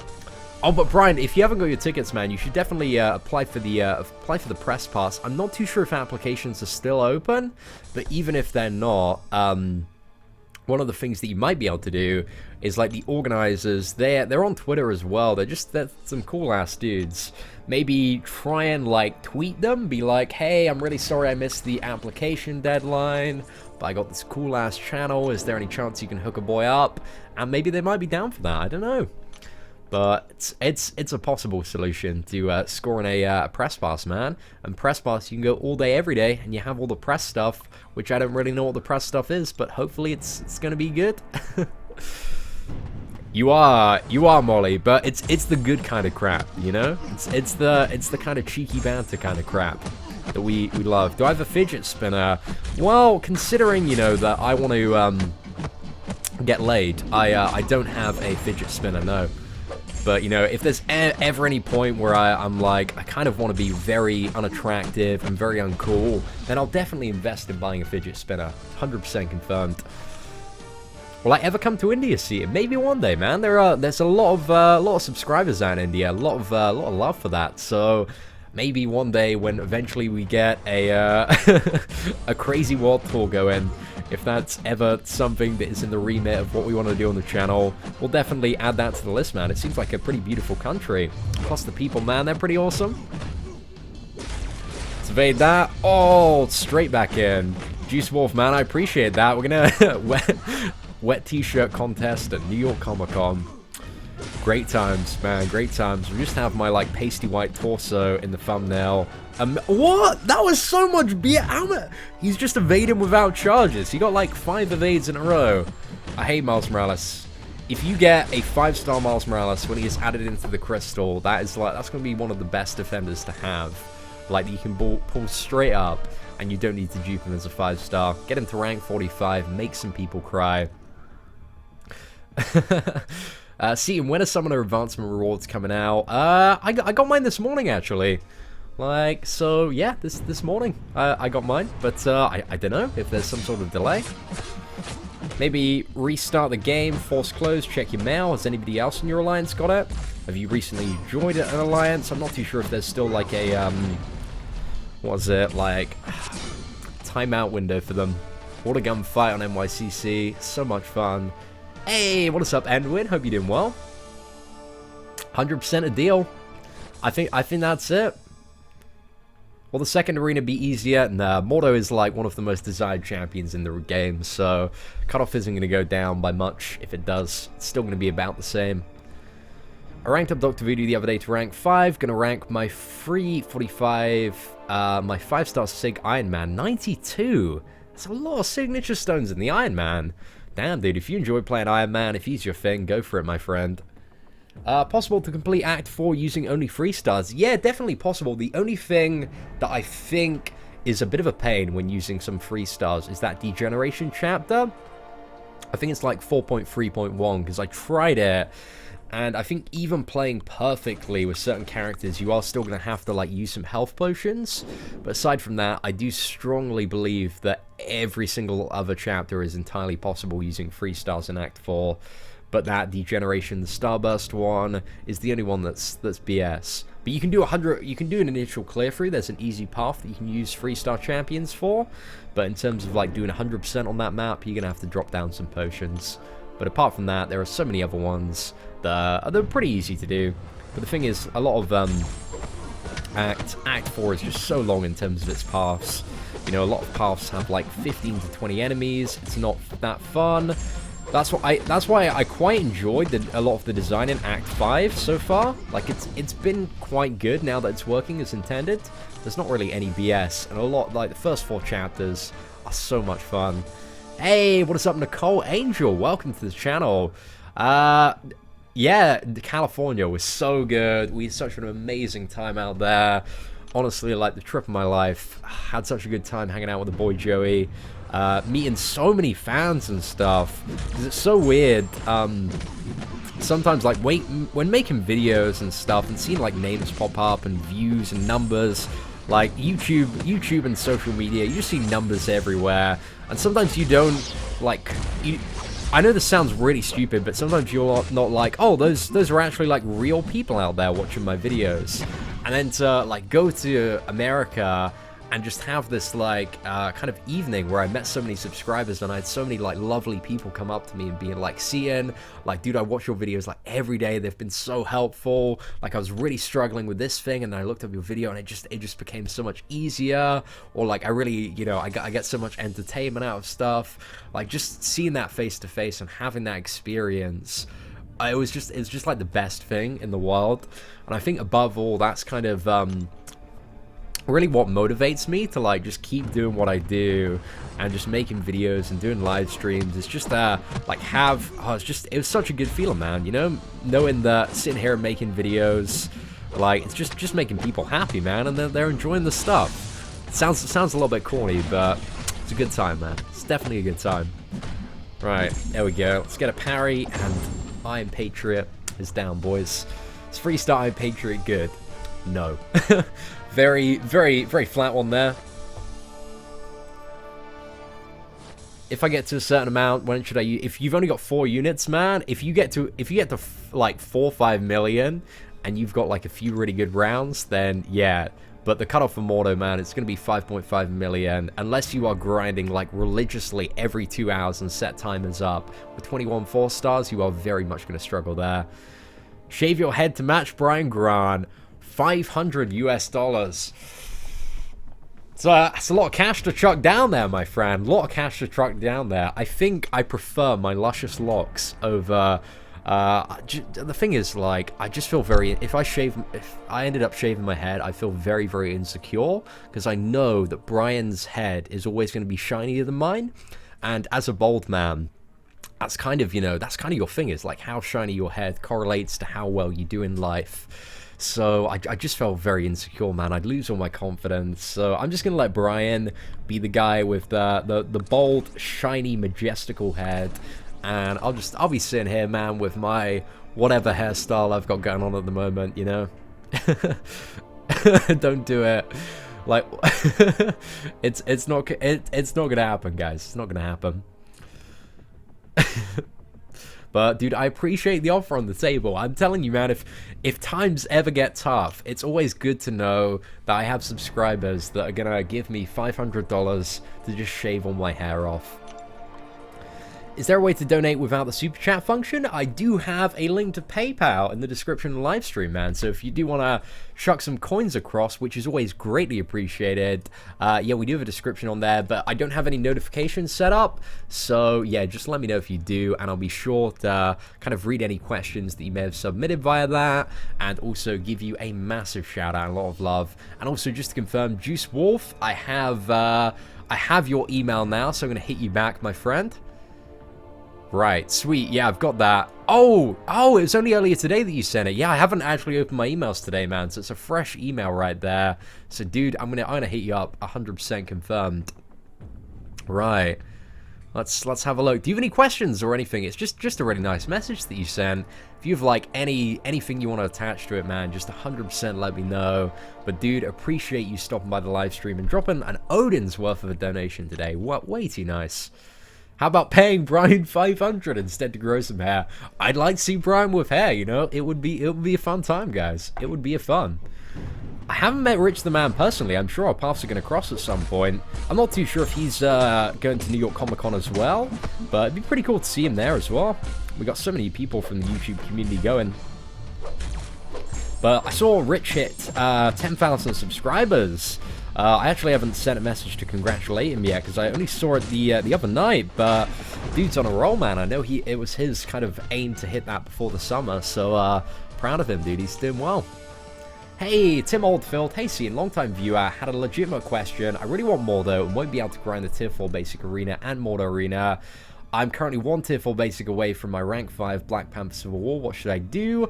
Oh, but Brian, if you haven't got your tickets, man, you should definitely apply for the press pass. I'm not too sure if applications are still open, but even if they're not, one of the things that you might be able to do is, like, the organizers, they're on Twitter as well. They're some cool ass dudes. Maybe try and, like, tweet them, be like, hey, I'm really sorry I missed the application deadline, but I got this cool ass channel. Is there any chance you can hook a boy up? And maybe they might be down for that. I don't know. But it's a possible solution to scoring a press pass, man. And press pass, you can go all day, every day, and you have all the press stuff, which I don't really know what the press stuff is, but hopefully it's gonna be good. You are Molly, but it's the good kind of crap, you know. It's the kind of cheeky banter kind of crap that we love. Do I have a fidget spinner? Well, considering, you know, that I want to get laid, I don't have a fidget spinner, no. But, you know, if there's ever any point where I'm like, I kind of want to be very unattractive and very uncool, then I'll definitely invest in buying a fidget spinner. 100% confirmed. Will I ever come to India, see it? Maybe one day, man. There's a lot of subscribers out in India, a lot of love for that. So maybe one day when eventually we get a a crazy world tour going, if that's ever something that is in the remit of what we want to do on the channel, we'll definitely add that to the list, man. It seems like a pretty beautiful country. Plus the people, man, they're pretty awesome. Let's evade that. Oh, straight back in. Juice Wolf, man, I appreciate that. We're gonna wet t-shirt contest at New York Comic Con. Great times, man, great times. We just have my, like, pasty white torso in the thumbnail. What? That was so much beer. He's just evading without charges. He got, like, 5 evades in a row. I hate Miles Morales. If you get a 5-star Miles Morales when he is added into the crystal, that's going to be one of the best defenders to have. Like, you can pull straight up, and you don't need to dupe him as a 5-star. Get him to rank 45, make some people cry. See, when are Summoner Advancement rewards coming out? I got mine this morning, actually. Like, so, yeah, this morning I got mine. But I don't know if there's some sort of delay. Maybe restart the game, force close, check your mail. Has anybody else in your alliance got it? Have you recently joined an alliance? I'm not too sure if there's still, like, a, what was it, like, timeout window for them. Water gun fight on NYCC, so much fun. Hey, what is up, Edwin? Hope you're doing well. 100% a deal. I think that's it. Will the second arena be easier? Nah, Mordo is like one of the most desired champions in the game, so Cutoff isn't going to go down by much. If it does, it's still going to be about the same. I ranked up Dr. Voodoo the other day to rank 5. Going to rank my free 45, my 5-star Sig Iron Man, 92. That's a lot of signature stones in the Iron Man. Damn, dude, if you enjoy playing Iron Man, if he's your thing, go for it, my friend. Possible to complete Act 4 using only 3 stars? Yeah, definitely possible. The only thing that I think is a bit of a pain when using some 3 stars is that Degeneration chapter. I think it's like 4.3.1, because I tried it, and I think even playing perfectly with certain characters, you are still going to have to, like, use some health potions. But aside from that, I do strongly believe that every single other chapter is entirely possible using 3 stars in Act 4. But that Degeneration, the Starburst one, is the only one that's BS. But you can do 100. You can do an initial clear through. There's an easy path that you can use 3-star champions for. But in terms of, like, doing 100% on that map, you're gonna have to drop down some potions. But apart from that, there are so many other ones that they're pretty easy to do. But the thing is, a lot of Act 4 is just so long in terms of its paths You know, a lot of paths have like 15 to 20 enemies. It's not that fun. That's why I quite enjoyed a lot of the design in Act 5 so far. Like, it's been quite good now that it's working as intended. There's not really any BS, and a lot, like, the first 4 chapters are so much fun. Hey, what is up, Nicole Angel? Welcome to the channel. Yeah, California was so good. We had such an amazing time out there. Honestly, like, the trip of my life. Had such a good time hanging out with the boy Joey. Meeting so many fans and stuff, because it's so weird, sometimes, like, when making videos and stuff, and seeing, like, names pop up, and views, and numbers, like, YouTube and social media, you just see numbers everywhere, and sometimes you don't, like, I know this sounds really stupid, but sometimes you're not like, oh, those are actually, like, real people out there watching my videos, and then to, like, go to America and just have this, like, kind of evening where I met so many subscribers, and I had so many, like, lovely people come up to me and being like, Cian, like, dude, I watch your videos, like, every day. They've been so helpful. Like, I was really struggling with this thing, and I looked up your video, and it just became so much easier. Or, like, I really, you know, I get so much entertainment out of stuff. Like, just seeing that face-to-face and having that experience, it's just, like, the best thing in the world. And I think, above all, that's kind of, really what motivates me to, like, just keep doing what I do and just making videos and doing live streams. It's just like, it was such a good feeling, man, you know, knowing that sitting here and making videos, like, it's just making people happy, man, and they're enjoying the stuff. It sounds a little bit corny, but it's a good time, man. It's definitely a good time. Right, there we go. Let's get a parry, and Iron Patriot is down, boys. It's freestyle Iron Patriot good? No. Very, very, very flat one there. If I get to a certain amount, when should I use? If you've only got 4 units, man, if you get to like 4 or 5 million, and you've got like a few really good rounds, then yeah. But the cutoff for Mordo, man, it's gonna be 5.5 million, unless you are grinding like religiously every 2 hours and set timers up. With 21 4-stars, you are very much gonna struggle there. Shave your head to match Brian Grant. $500 US. So that's a lot of cash to chuck down there, my friend. A lot of cash to chuck down there. I think I prefer my luscious locks over. The thing is, like, I just feel very. If I ended up shaving my head, I feel very, very insecure, because I know that Brian's head is always going to be shinier than mine, and as a bald man, that's kind of, you know, that's kind of your thing, is like how shiny your head correlates to how well you do in life. So I just felt very insecure, man. I'd lose all my confidence. So I'm just gonna let Brian be the guy with the bold, shiny, majestical head, and I'll be sitting here, man, with my whatever hairstyle I've got going on at the moment, you know. Don't do it. Like, it's not gonna happen, guys. It's not gonna happen. But, dude, I appreciate the offer on the table. I'm telling you, man, if times ever get tough, it's always good to know that I have subscribers that are gonna give me $500 to just shave all my hair off. Is there a way to donate without the super chat function? I do have a link to PayPal in the description of the live stream, man. So if you do want to chuck some coins across, which is always greatly appreciated, yeah, we do have a description on there, but I don't have any notifications set up. So yeah, just let me know if you do, and I'll be sure to kind of read any questions that you may have submitted via that, and also give you a massive shout out, a lot of love. And also, just to confirm, Juice Wolf, I have your email now, so I'm gonna hit you back, my friend. Right, sweet, yeah, I've got that. Oh, it was only earlier today that you sent it. Yeah, I haven't actually opened my emails today, man, so it's a fresh email right there. So, dude, I'm gonna hit you up, 100% confirmed. Right, let's have a look. Do you have any questions or anything? It's just a really nice message that you sent. If you have, like, anything you want to attach to it, man, just 100% let me know. But, dude, appreciate you stopping by the live stream and dropping an Odin's worth of a donation today. What, way too nice. How about paying Brian $500 instead to grow some hair? I'd like to see Brian with hair, you know? It would be a fun time, guys. It would be a fun. I haven't met Rich the Man personally. I'm sure our paths are going to cross at some point. I'm not too sure if he's going to New York Comic Con as well, but it'd be pretty cool to see him there as well. We got so many people from the YouTube community going. But I saw Rich hit 10,000 subscribers I actually haven't sent a message to congratulate him yet, because I only saw it the other night, but dude's on a roll, man. I know it was his kind of aim to hit that before the summer, so proud of him, dude. He's doing well. Hey, Tim Oldfield. Hey, Cian, long-time viewer. Had a legitimate question. I really want Mordo and won't be able to grind the Tier 4 Basic Arena and Mordo Arena. I'm currently 1 Tier 4 Basic away from my Rank 5 Black Panther Civil War. What should I do?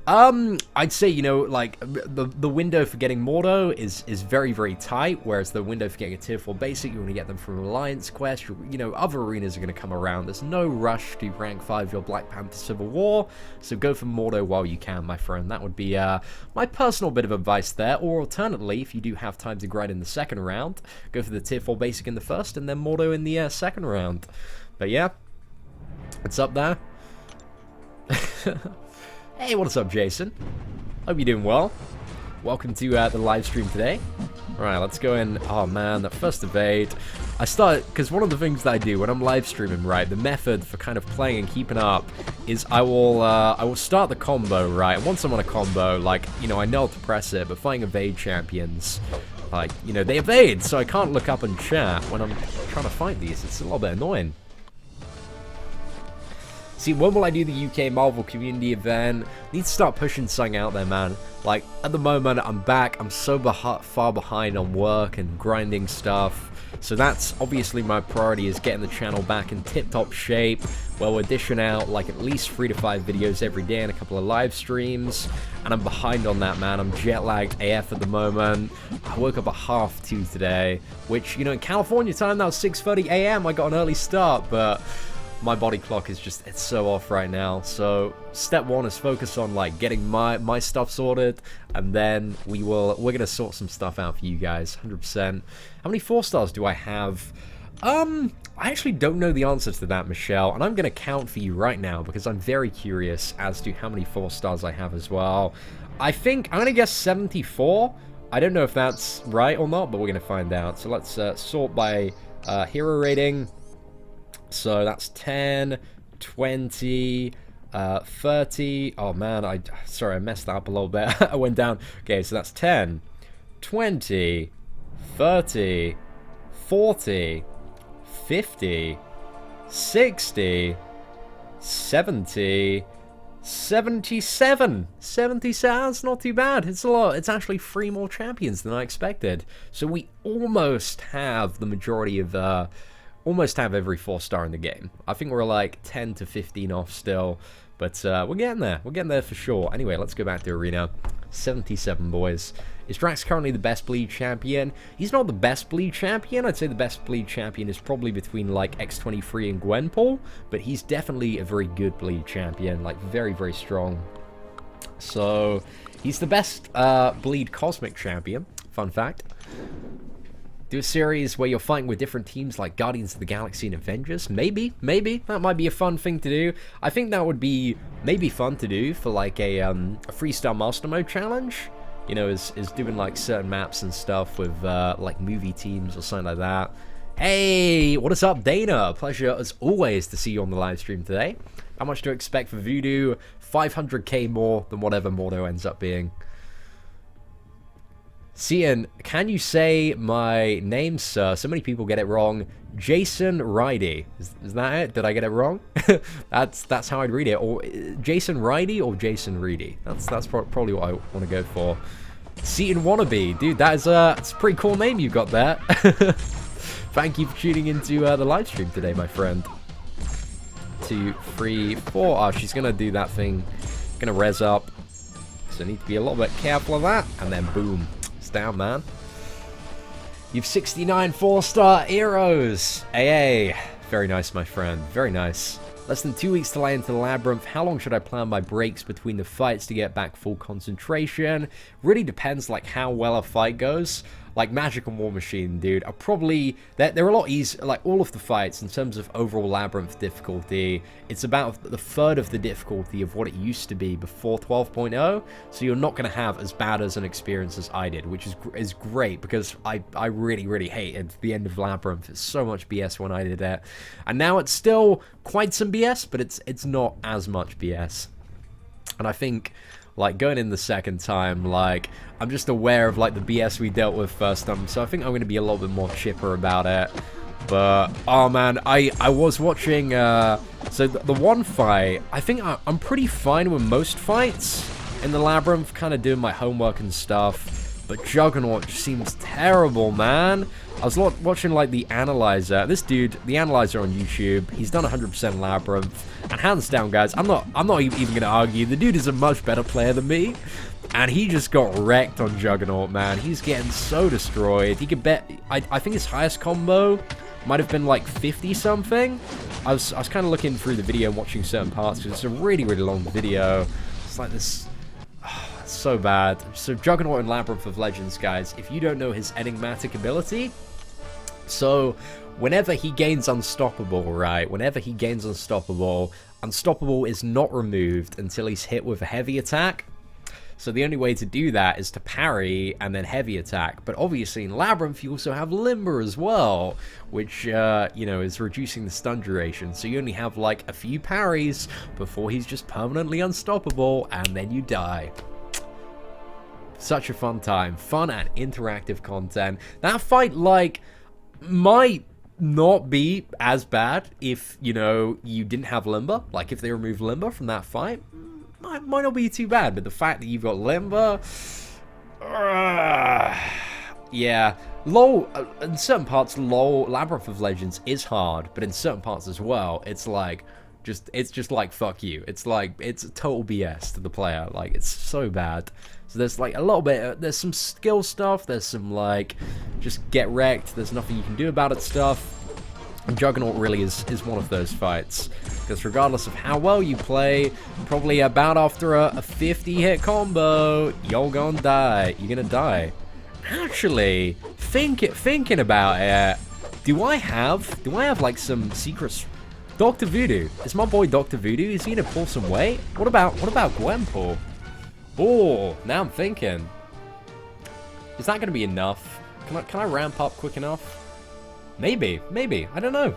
I'd say, you know, like, the window for getting Mordo is very, very tight, whereas the window for getting a Tier 4 Basic, you want to get them from Alliance Quest, you know, other arenas are going to come around. There's no rush to Rank 5 your Black Panther Civil War, so go for Mordo while you can, my friend. That would be, my personal bit of advice there, or alternately, if you do have time to grind in the second round, go for the Tier 4 Basic in the first, and then Mordo in the second round. But yeah, it's up there. Hey, what's up, Jason? Hope you're doing well. Welcome to the live stream today. Alright, let's go in. Oh man, that first evade. I start, because one of the things that I do when I'm live streaming, right, the method for kind of playing and keeping up is I will start the combo, right, and once I'm on a combo, like, you know, I know how to press it, but fighting evade champions, like, you know, they evade, so I can't look up and chat when I'm trying to fight these. It's a little bit annoying. See, when will I do the UK Marvel community event? Need to start pushing something out there, man. Like, at the moment, I'm back. I'm so far behind on work and grinding stuff. So that's obviously my priority, is getting the channel back in tip-top shape, where we're dishing out, like, at least 3 to 5 videos every day and a couple of live streams. And I'm behind on that, man. I'm jet-lagged AF at the moment. I woke up at 2:30 today, which, you know, in California time, that was 6:30 a.m. I got an early start, but my body clock is just, it's so off right now. So step one is focus on like getting my stuff sorted, and then we're gonna sort some stuff out for you guys. 100%. How many 4 stars do I have? I actually don't know the answer to that, Michelle, and I'm gonna count for you right now because I'm very curious as to how many 4 stars I have as well. I think I'm gonna guess 74. I don't know if that's right or not, but we're gonna find out. So let's sort by hero rating. So that's 10, 20, 30. Oh man, sorry, I messed that up a little bit. I went down. Okay, so that's 10, 20, 30, 40, 50, 60, 70, 77. 77, that's not too bad. It's a lot. It's actually 3 more champions than I expected. So we almost have the majority of almost have every 4-star in the game. I think we're like 10 to 15 off still, but we're getting there. We're getting there for sure. Anyway, let's go back to Arena. 77, boys. Is Drax currently the best bleed champion? He's not the best bleed champion. I'd say the best bleed champion is probably between like X23 and Gwenpool, but he's definitely a very good bleed champion, like very, very strong. So he's the best bleed cosmic champion, fun fact. Do a series where you're fighting with different teams like Guardians of the Galaxy and Avengers. Maybe. That might be a fun thing to do. I think that would be maybe fun to do for like a freestyle master mode challenge. You know, is doing like certain maps and stuff with like movie teams or something like that. Hey, what is up, Dana? Pleasure as always to see you on the live stream today. How much to expect for Voodoo? 500k more than whatever Mordo ends up being. Cian, can you say my name, sir? So many people get it wrong. Jason Ridey. Is that it? Did I get it wrong? that's how I'd read it. Or Jason Ridey or Jason Reedy. That's probably what I want to go for. Cian Wannabe. Dude, it's a pretty cool name you got there. Thank you for tuning into the live stream today, my friend. 2, 3, 4. Oh, she's going to do that thing. Going to res up. So I need to be a little bit careful of that. And then boom. Down, man. You've 69 4-star heroes. AA. Very nice, my friend. Very nice. Less than 2 weeks to lay into the labyrinth. How long should I plan my breaks between the fights to get back full concentration? Really depends, like, how well a fight goes. Like Magic and War Machine, dude, are probably they're a lot easier. Like all of the fights in terms of overall labyrinth difficulty, it's about the third of the difficulty of what it used to be before 12.0. So you're not going to have as bad as an experience as I did, which is great because I really hated the end of Labyrinth. It's so much BS when I did it, and now it's still quite some BS, but it's not as much BS. And I think like, going in the second time, like, I'm just aware of, like, the BS we dealt with first time, so I think I'm going to be a little bit more chipper about it. But, oh man, I was watching, so the one fight, I think I'm pretty fine with most fights in the Labyrinth, kind of doing my homework and stuff, but Juggernaut just seems terrible, man. I was watching, like, the Analyzer, this dude, the Analyzer on YouTube, he's done 100% Labyrinth, and hands down, guys, I'm not even going to argue, the dude is a much better player than me, and he just got wrecked on Juggernaut, man. He's getting so destroyed. He could bet, I think his highest combo might have been like 50-something. I was kind of looking through the video and watching certain parts because it's a really, really long video. It's like this, it's so bad. So Juggernaut in Labyrinth of Legends, guys, if you don't know his enigmatic ability, so whenever he gains Unstoppable, right, whenever he gains Unstoppable, Unstoppable is not removed until he's hit with a heavy attack. So the only way to do that is to parry and then heavy attack. But obviously in Labyrinth you also have Limber as well, which, you know, is reducing the stun duration. So you only have like a few parries before he's just permanently unstoppable and then you die. Such a fun time. Fun and interactive content. That fight, like, might not be as bad if, you know, you didn't have Limber. Like, if they removed Limber from that fight, might not be too bad, but the fact that you've got Limber, yeah, LoL, in certain parts, LoL, Labyrinth of Legends is hard, but in certain parts as well, it's like, it's just like, fuck you. It's like, it's total BS to the player, like, it's so bad. So there's like a little bit, there's some skill stuff, there's some like, just get wrecked, there's nothing you can do about it stuff. And Juggernaut really is one of those fights, because regardless of how well you play, probably about after a 50-hit combo, you're gonna die. You're gonna die. Actually, thinking about it, do I have like some secrets? Dr. Voodoo, is my boy Dr. Voodoo? Is he gonna pull some weight? What about Gwenpool? Oh, now I'm thinking, is that gonna be enough? Can I ramp up quick enough? Maybe, I don't know.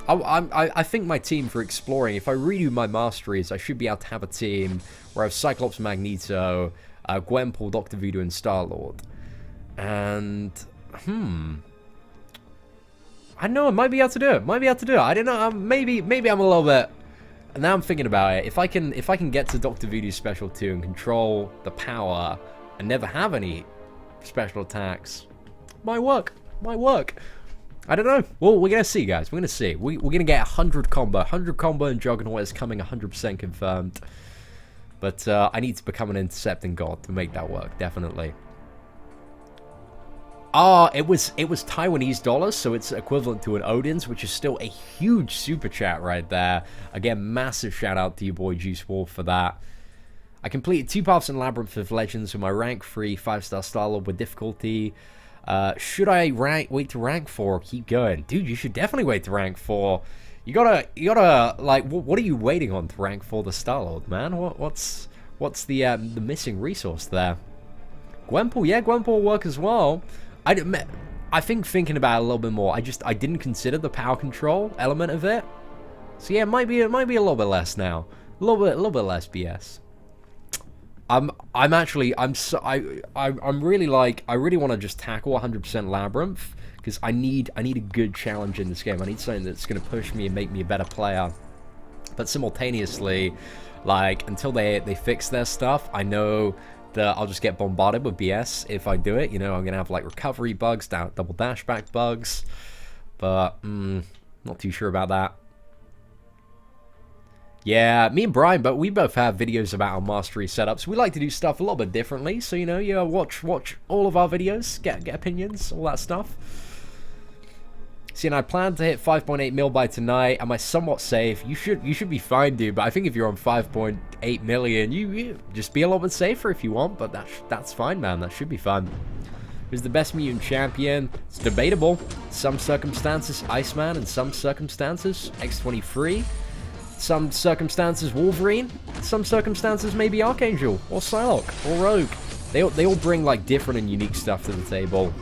I think my team for exploring, if I redo my masteries, I should be able to have a team where I have Cyclops, Magneto, Gwenpool, Dr. Voodoo, and Star-Lord. And, I don't know, I might be able to do it. I don't know, maybe I'm a little bit... And now I'm thinking about it. If I can get to Dr. Voodoo's special 2 and control the power and never have any special attacks, might work. I don't know. Well, we're going to see, guys. We're going to see. We're going to get 100 combo. 100 combo and Juggernaut is coming 100% confirmed. But I need to become an intercepting god to make that work, definitely. It was Taiwanese dollars, so it's equivalent to an Odin's, which is still a huge super chat right there. Again, massive shout out to your boy Juice Wolf for that. I completed 2 paths in Labyrinth of Legends with my rank 3 5-star Star-Lord with difficulty. Should I wait to rank 4 or keep going? Dude, you should definitely wait to rank 4. You gotta, like, what are you waiting on to rank 4 the Star-Lord, man? What's the missing resource there? Gwenpool, yeah, Gwenpool will work as well. I think thinking about it a little bit more, I didn't consider the power control element of it. So yeah, it might be a little bit less now. A little bit less BS. I'm really like, I really want to just tackle 100% Labyrinth, because I need a good challenge in this game. I need something that's going to push me and make me a better player. But simultaneously, like, until they fix their stuff, I know that I'll just get bombarded with BS if I do it. You know, I'm going to have like recovery bugs, double dashback bugs, but not too sure about that. Yeah, me and Brian, but we both have videos about our mastery setups. We like to do stuff a little bit differently, so, you know, yeah, watch all of our videos, get opinions, all that stuff. See, and I plan to hit 5.8 mil by tonight. Am I somewhat safe? You should be fine, dude, but I think if you're on 5.8 million, you just be a little bit safer if you want, but that's fine, man. That should be fun. Who's the best mutant champion? It's debatable. Some circumstances, Iceman, and some circumstances, X-23. Some circumstances, Wolverine. Some circumstances, maybe Archangel, or Psylocke, or Rogue. They all bring, like, different and unique stuff to the table.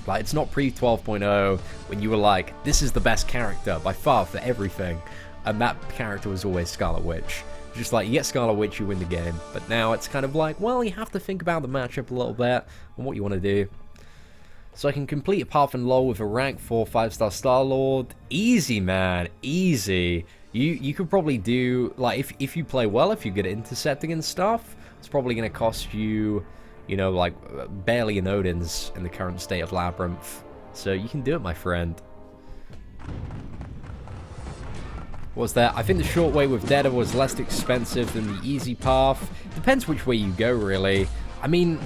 Like, it's not pre-12.0 when you were like, this is the best character by far for everything. And that character was always Scarlet Witch. Just like, you get Scarlet Witch, you win the game. But now it's kind of like, well, you have to think about the matchup a little bit and what you want to do. So I can complete a path in LoL with a rank 4 5-star Star-Lord. Easy, man. Easy. You could probably do, like, if you play well, if you get intercepting and stuff, it's probably going to cost you, you know, like, barely an Odin's in the current state of Labyrinth. So you can do it, my friend. Was that? I think the short way with Deader was less expensive than the easy path. Depends which way you go, really. I mean,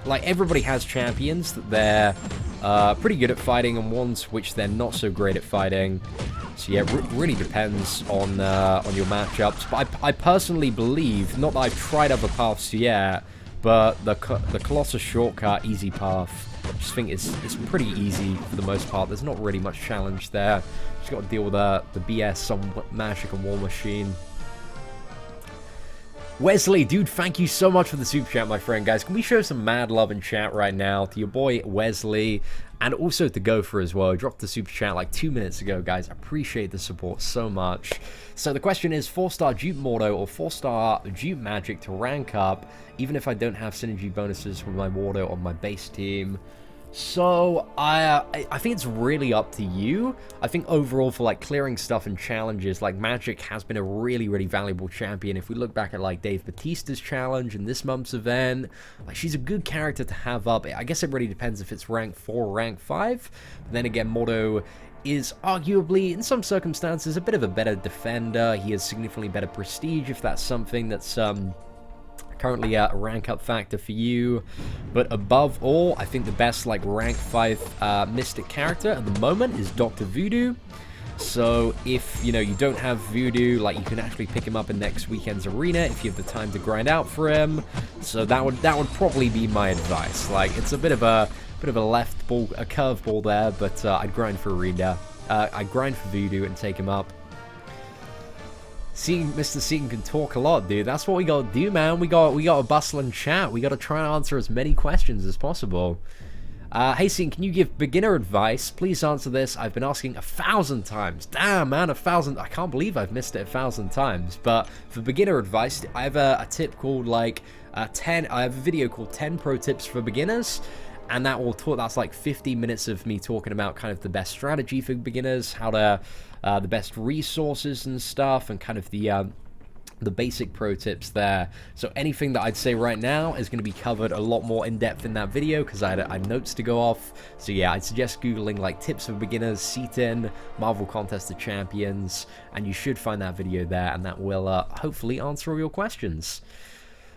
like, everybody has champions that they're pretty good at fighting and ones which they're not so great at fighting. So yeah, it really depends on your matchups. But I personally believe, not that I've tried other paths yet, but the Colossus shortcut, easy path, I just think it's pretty easy for the most part. There's not really much challenge there. Just got to deal with the BS on Magic and War Machine. Wesley, dude, thank you so much for the super chat, my friend, guys. Can we show some mad love in chat right now to your boy Wesley, and also to Gopher as well? I dropped the super chat like 2 minutes ago, guys. I appreciate the support so much. So the question is, 4-star dupe Mordo or 4-star dupe Magic to rank up, even if I don't have synergy bonuses with my Mordo on my base team? So, I think it's really up to you. I think overall for, like, clearing stuff and challenges, like, Magic has been a really, really valuable champion. If we look back at, like, Dave Batista's challenge and this month's event, like, she's a good character to have up. I guess it really depends if it's rank 4 or rank 5. But then again, Mordo is arguably, in some circumstances, a bit of a better defender. He has significantly better prestige, if that's something that's, currently a rank up factor for you. But above all, I think the best like rank 5 mystic character at the moment is Dr. Voodoo. So if you know you don't have Voodoo, like, you can actually pick him up in next weekend's arena if you have the time to grind out for him. So that would probably be my advice. Like, it's a bit of a left ball, a curveball there, but I'd grind for arena. I'd grind for Voodoo and take him up. Mr. Seaton can talk a lot, dude. That's what we gotta do, man. We gotta bustle and chat. We gotta try and answer as many questions as possible. Hey, Seaton, can you give beginner advice? Please answer this. I've been asking 1,000 times. Damn, man, 1,000. I can't believe I've missed it 1,000 times. But for beginner advice, I have a tip called, like, 10. I have a video called 10 Pro Tips for Beginners. And that's like 50 minutes of me talking about kind of the best strategy for beginners, how to, the best resources and stuff, and kind of the basic pro tips there. So anything that I'd say right now is going to be covered a lot more in depth in that video, because I had notes to go off. So yeah, I'd suggest googling like tips for beginners, Seaton, Marvel Contest of Champions, and you should find that video there, and that will hopefully answer all your questions.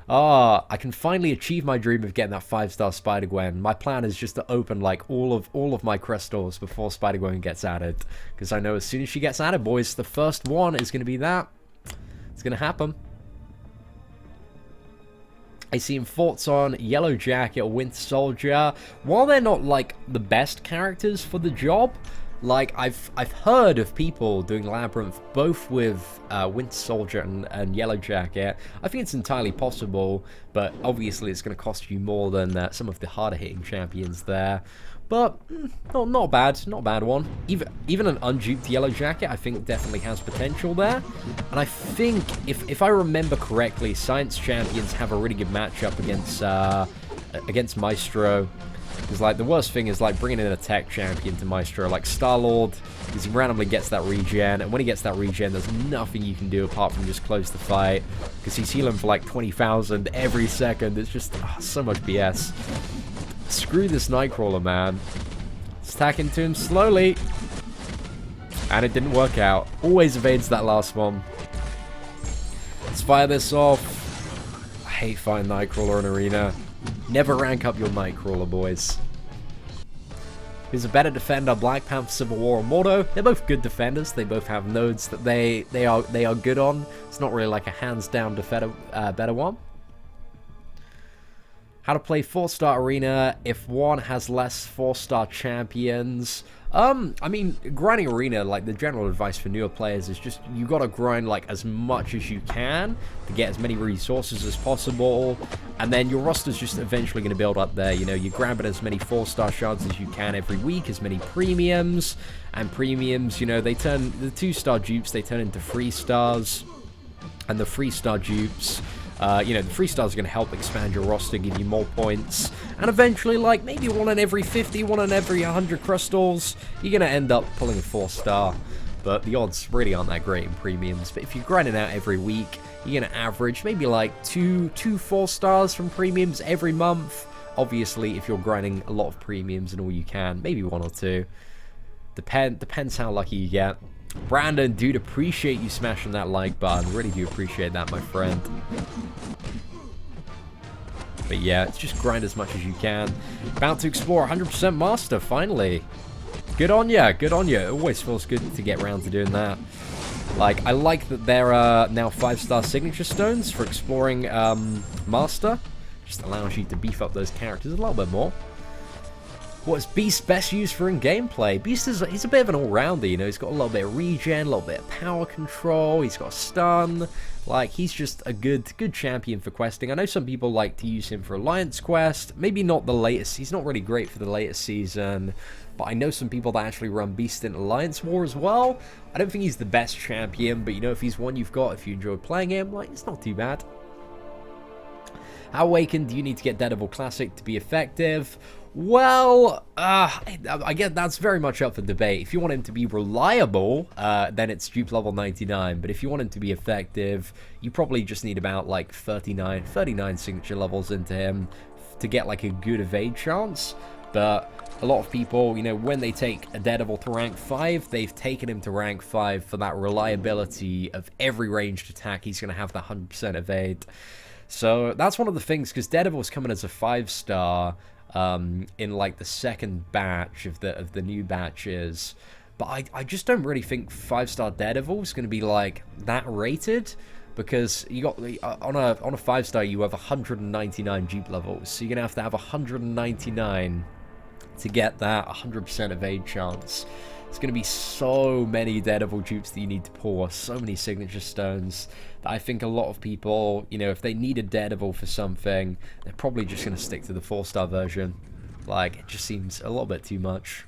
I can finally achieve my dream of getting that 5-star Spider-Gwen. My plan is just to open, like, all of my crystals before Spider-Gwen gets added. Because I know as soon as she gets added, boys, the first one is going to be that. It's going to happen. I see thoughts on Yellow Jacket or Winter Soldier. While they're not, like, the best characters for the job, like, I've heard of people doing Labyrinth both with Winter Soldier and Yellow Jacket. I think it's entirely possible, but obviously it's going to cost you more than some of the harder hitting champions there. But not bad, not a bad one. Even an unduped Yellow Jacket, I think definitely has potential there. And I think, if I remember correctly, Science Champions have a really good matchup against Maestro. Because, like, the worst thing is, like, bringing in a tech champion to Maestro, like Star-Lord, because he randomly gets that regen, and when he gets that regen, there's nothing you can do apart from just close the fight, because he's healing for, like, 20,000 every second. It's just so much BS. Screw this Nightcrawler, man. Stack into him slowly. And it didn't work out. Always evades that last one. Let's fire this off. I hate fighting Nightcrawler in arena. Never rank up your Nightcrawler, boys. Who's a better defender, Black Panther, Civil War, or Mordo? They're both good defenders. They both have nodes that they are good on. It's not really like a hands-down better one. How to play 4-star arena if one has less 4-star champions. I mean, grinding arena, like, the general advice for newer players is just, you gotta grind, like, as much as you can to get as many resources as possible, and then your roster's just eventually gonna build up there. You know, you're grabbing as many 4-star shards as you can every week, as many premiums, and premiums, you know, they turn, the 2-star dupes, they turn into 3 stars. And the 3-star dupes, you know, the 3-stars are going to help expand your roster, give you more points, and eventually, like, maybe one in every 50, one in every 100 crystals, you're going to end up pulling a 4-star. But the odds really aren't that great in premiums. But if you're grinding out every week, you're going to average maybe like two 4-stars from premiums every month. Obviously, if you're grinding a lot of premiums and all you can, maybe 1 or 2. Depends how lucky you get. Brandon, dude, appreciate you smashing that like button. Really do appreciate that, my friend. But yeah, it's just grind as much as you can. About to explore 100% master, finally. Good on ya, good on ya. It always feels good to get around to doing that. Like, I like that there are now 5-star signature stones for exploring master. Just allows you to beef up those characters a little bit more. What's Beast best used for in gameplay? Beast he's a bit of an all-rounder, you know. He's got a little bit of regen, a little bit of power control. He's got stun. Like, he's just a good champion for questing. I know some people like to use him for Alliance Quest. Maybe not the latest. He's not really great for the latest season. But I know some people that actually run Beast in Alliance War as well. I don't think he's the best champion, but you know, if he's one you've got, if you enjoy playing him, like, it's not too bad. How awakened do you need to get Daredevil Classic to be effective? Well, I guess that's very much up for debate. If you want him to be reliable, then it's dupe level 99. But if you want him to be effective, you probably just need about like 39 signature levels into him to get like a good evade chance. But a lot of people, you know, when they take a Daredevil to rank 5, they've taken him to rank 5 for that reliability of every ranged attack. He's going to have the 100% evade. So that's one of the things, because Daredevil's coming as a 5-star in like the second batch of the new batches. But I just don't really think 5-star Daredevil is going to be like that rated, because you got on a 5-star you have 199 dupe levels, so you're gonna have 199 to get that 100% evade chance. It's going to be so many Daredevil dupes that you need to pull, so many signature stones, that I think a lot of people, you know, if they need a Daredevil for something, they're probably just going to stick to the 4-star version. Like, it just seems a little bit too much.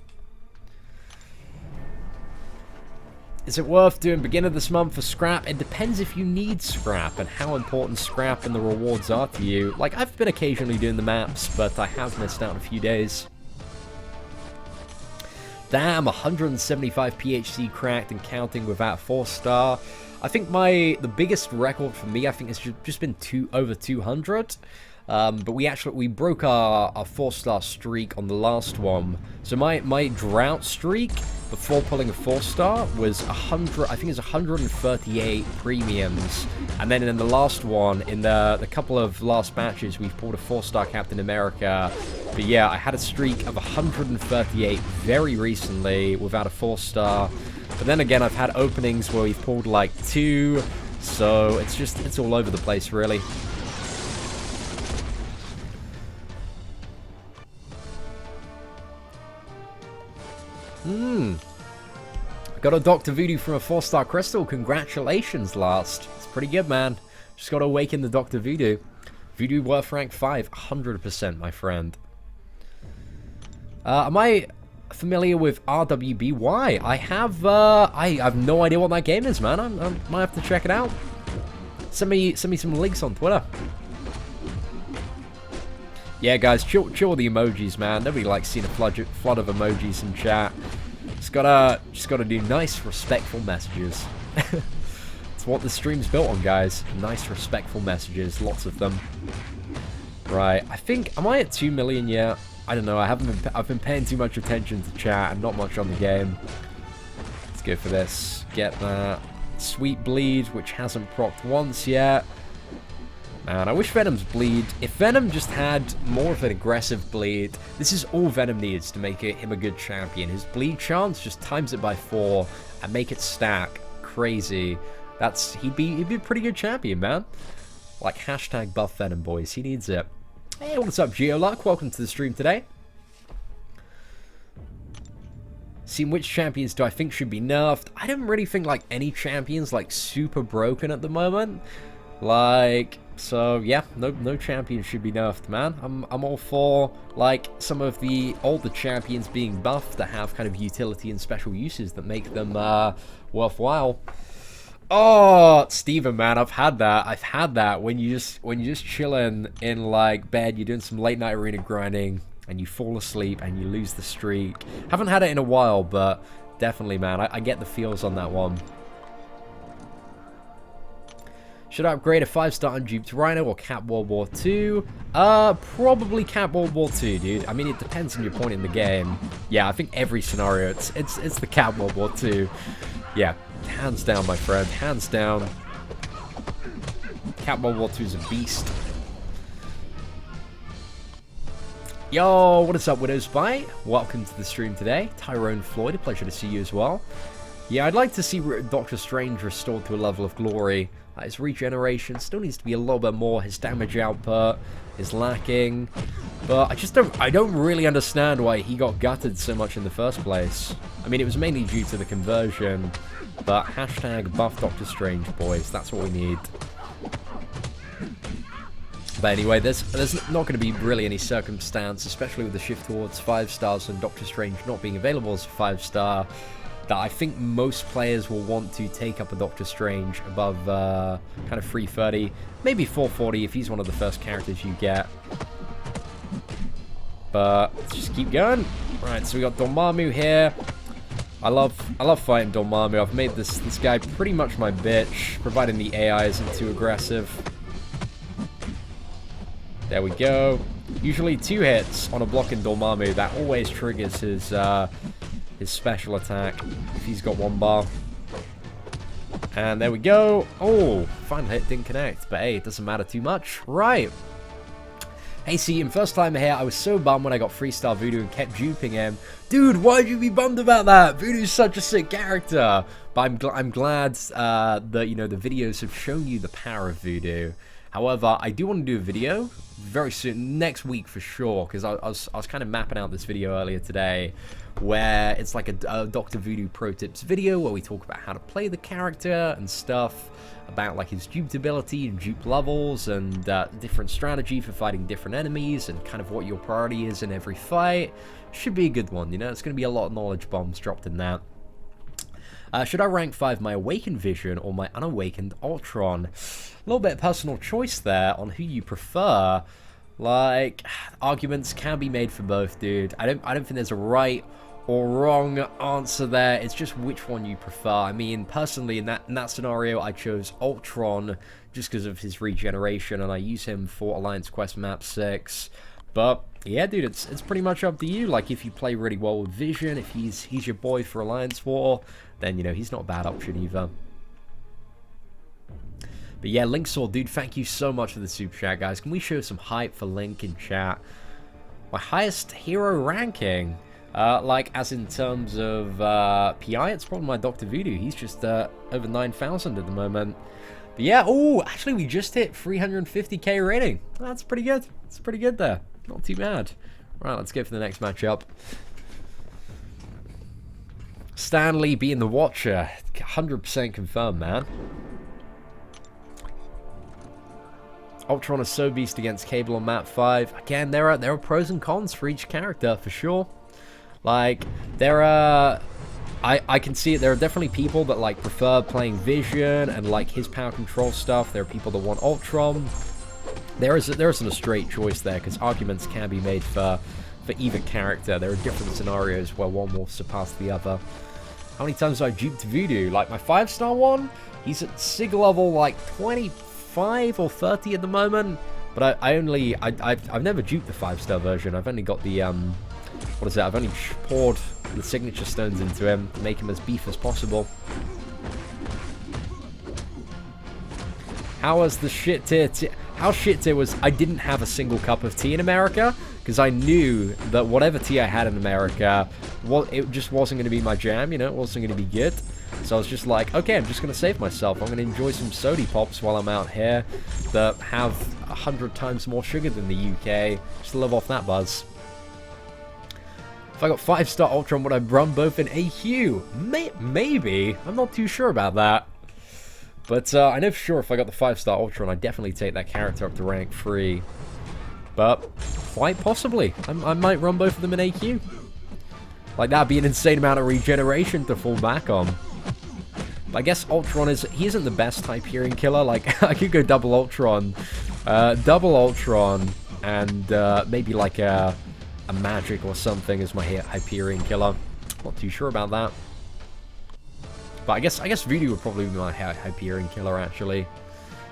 Is it worth doing beginner this month for scrap? It depends if you need scrap and how important scrap and the rewards are to you. Like, I've been occasionally doing the maps, but I have missed out a few days. Damn, 175 PHC cracked and counting without 4-star. I think the biggest record for me, I think, has just been over 200. But we broke our 4-star streak on the last one. So my drought streak before pulling a 4-star was 100. I think it's 138 premiums. And then in the last one, in the couple of last matches, we've pulled a 4-star Captain America. But yeah, I had a streak of 138 very recently without a 4-star. But then again, I've had openings where we've pulled like 2. So it's all over the place, really. Got a Dr. Voodoo from a 4-star crystal. Congratulations, last. It's pretty good, man. Just got to awaken the Dr. Voodoo. Voodoo worth rank 5, 100%, my friend. Am I familiar with RWBY? I have no idea what that game is, man. I might have to check it out. Send me some links on Twitter. Yeah, guys, chill with the emojis, man. Nobody likes seeing a flood of emojis in chat. Just gotta do nice, respectful messages. It's what the stream's built on, guys. Nice, respectful messages, lots of them. Right, I think, am I at 2 million yet? I don't know. I've been paying too much attention to chat and not much on the game. Let's go for this. Get that sweet bleed, which hasn't procced once yet. Man, I wish Venom's bleed. If Venom just had more of an aggressive bleed, this is all Venom needs to make him a good champion. His bleed chance, just times it by 4 and make it stack. Crazy. He'd be a pretty good champion, man. Like, hashtag buff Venom, boys. He needs it. Hey, what's up, Geoluck? Welcome to the stream today. Seeing which champions do I think should be nerfed? I don't really think, like, any champions, like, super broken at the moment. Like, so, yeah, no champions should be nerfed, man. I'm all for, like, some of the older champions being buffed that have kind of utility and special uses that make them worthwhile. Oh, Steven, man, I've had that. I've had that when you just chilling in like bed, you're doing some late night arena grinding, and you fall asleep and you lose the streak. Haven't had it in a while, but definitely, man, I get the feels on that one. Should I upgrade a 5-star unduped Rhino or Cap World War II? Probably Cap World War II, dude. I mean, it depends on your point in the game. Yeah, I think every scenario, it's the Cap World War II. Yeah, hands down, my friend. Hands down. Cap World War II is a beast. Yo, what is up, Widow's Bite? Welcome to the stream today. Tyrone Floyd, a pleasure to see you as well. Yeah, I'd like to see Doctor Strange restored to a level of glory. His regeneration still needs to be a little bit more. His damage output is lacking. But I don't really understand why he got gutted so much in the first place. I mean, it was mainly due to the conversion. But hashtag buff Doctor Strange, boys. That's what we need. But anyway, there's not going to be really any circumstance, especially with the shift towards 5 stars and Doctor Strange not being available as a 5-star, that I think most players will want to take up a Doctor Strange above kind of 330, maybe 440 if he's one of the first characters you get. But let's just keep going. Right, so we got Dormammu here. I love fighting Dormammu. I've made this guy pretty much my bitch, providing the AI isn't too aggressive. There we go. Usually 2 hits on a blocking Dormammu. That always triggers his special attack if he's got 1 bar. And there we go. Oh, final hit didn't connect, but hey, it doesn't matter too much. Right. Hey, see, first time here, I was so bummed when I got 3-star Voodoo and kept duping him. Dude, why'd you be bummed about that? Voodoo's such a sick character. But I'm glad that, you know, the videos have shown you the power of Voodoo. However, I do want to do a video very soon, next week for sure, because I was kind of mapping out this video earlier today, where it's like a Dr. Voodoo Pro Tips video where we talk about how to play the character and stuff, about like his dupe ability and dupe levels and different strategy for fighting different enemies and kind of what your priority is in every fight. Should be a good one, you know, it's going to be a lot of knowledge bombs dropped in that. Should I rank 5 my Awakened Vision or my Unawakened Ultron? A little bit of personal choice there on who you prefer. Like, arguments can be made for both, dude. I don't think there's a right or wrong answer there. It's just which one you prefer. I mean, personally, in that scenario, I chose Ultron just because of his regeneration, and I use him for Alliance Quest Map 6. But yeah, dude, it's pretty much up to you. Like, if you play really well with Vision, if he's your boy for Alliance War, then, you know, he's not a bad option either. But yeah, Link Sword, dude, thank you so much for the super chat, guys. Can we show some hype for Link in chat? My highest hero ranking, like, as in terms of PI, it's probably my Dr. Voodoo. He's just over 9,000 at the moment. But yeah, oh, actually, we just hit 350k rating. That's pretty good. It's pretty good there. Not too bad. Right, let's go for the next matchup. Stanley being the Watcher. 100% confirmed, man. Ultron is so beast against Cable on map 5. Again, there are pros and cons for each character, for sure. Like, there are... I can see it. There are definitely people that, like, prefer playing Vision and, like, his power control stuff. There are people that want Ultron. There isn't a straight choice there, because arguments can be made for either character. There are different scenarios where one will surpass the other. How many times have I duped Voodoo? Like, my 5-star one, he's at SIG level, like, 25 or 30 at the moment. But I've never duped the 5-star version. I've only got the, what is that? I've only poured the signature stones into him to make him as beef as possible. How was the shit tier? How shit tier was... I didn't have a single cup of tea in America, because I knew that whatever tea I had in America, well, it just wasn't going to be my jam, you know? It wasn't going to be good. So I was just like, okay, I'm just going to save myself. I'm going to enjoy some sody pops while I'm out here that have 100 times more sugar than the UK. Just to live off that buzz. If I got 5-star Ultron, would I run both in AQ? Maybe. I'm not too sure about that. But I know for sure if I got the 5-star Ultron, I'd definitely take that character up to rank 3. But quite possibly, I might run both of them in AQ. Like, that'd be an insane amount of regeneration to fall back on. But I guess Ultron he isn't the best Hyperion killer. Like, I could go double Ultron, and maybe like a magic or something as my Hyperion killer. Not too sure about that. But I guess Voodoo would probably be my Hyperion killer, actually.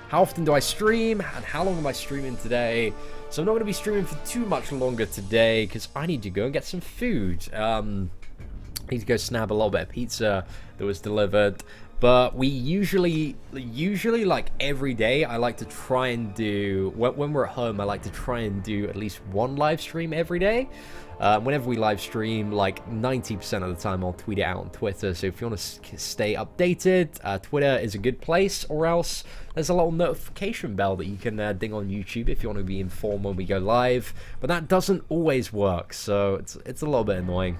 How often do I stream? And how long am I streaming today? So I'm not going to be streaming for too much longer today, because I need to go and get some food. I need to go snap a little bit of pizza that was delivered. But we usually like every day, I like to try and do, when we're at home, I like to try and do at least one live stream every day. Whenever we live stream, like 90% of the time, I'll tweet it out on Twitter. So if you want to stay updated, Twitter is a good place, or else there's a little notification bell that you can ding on YouTube if you want to be informed when we go live. But that doesn't always work, so it's a little bit annoying.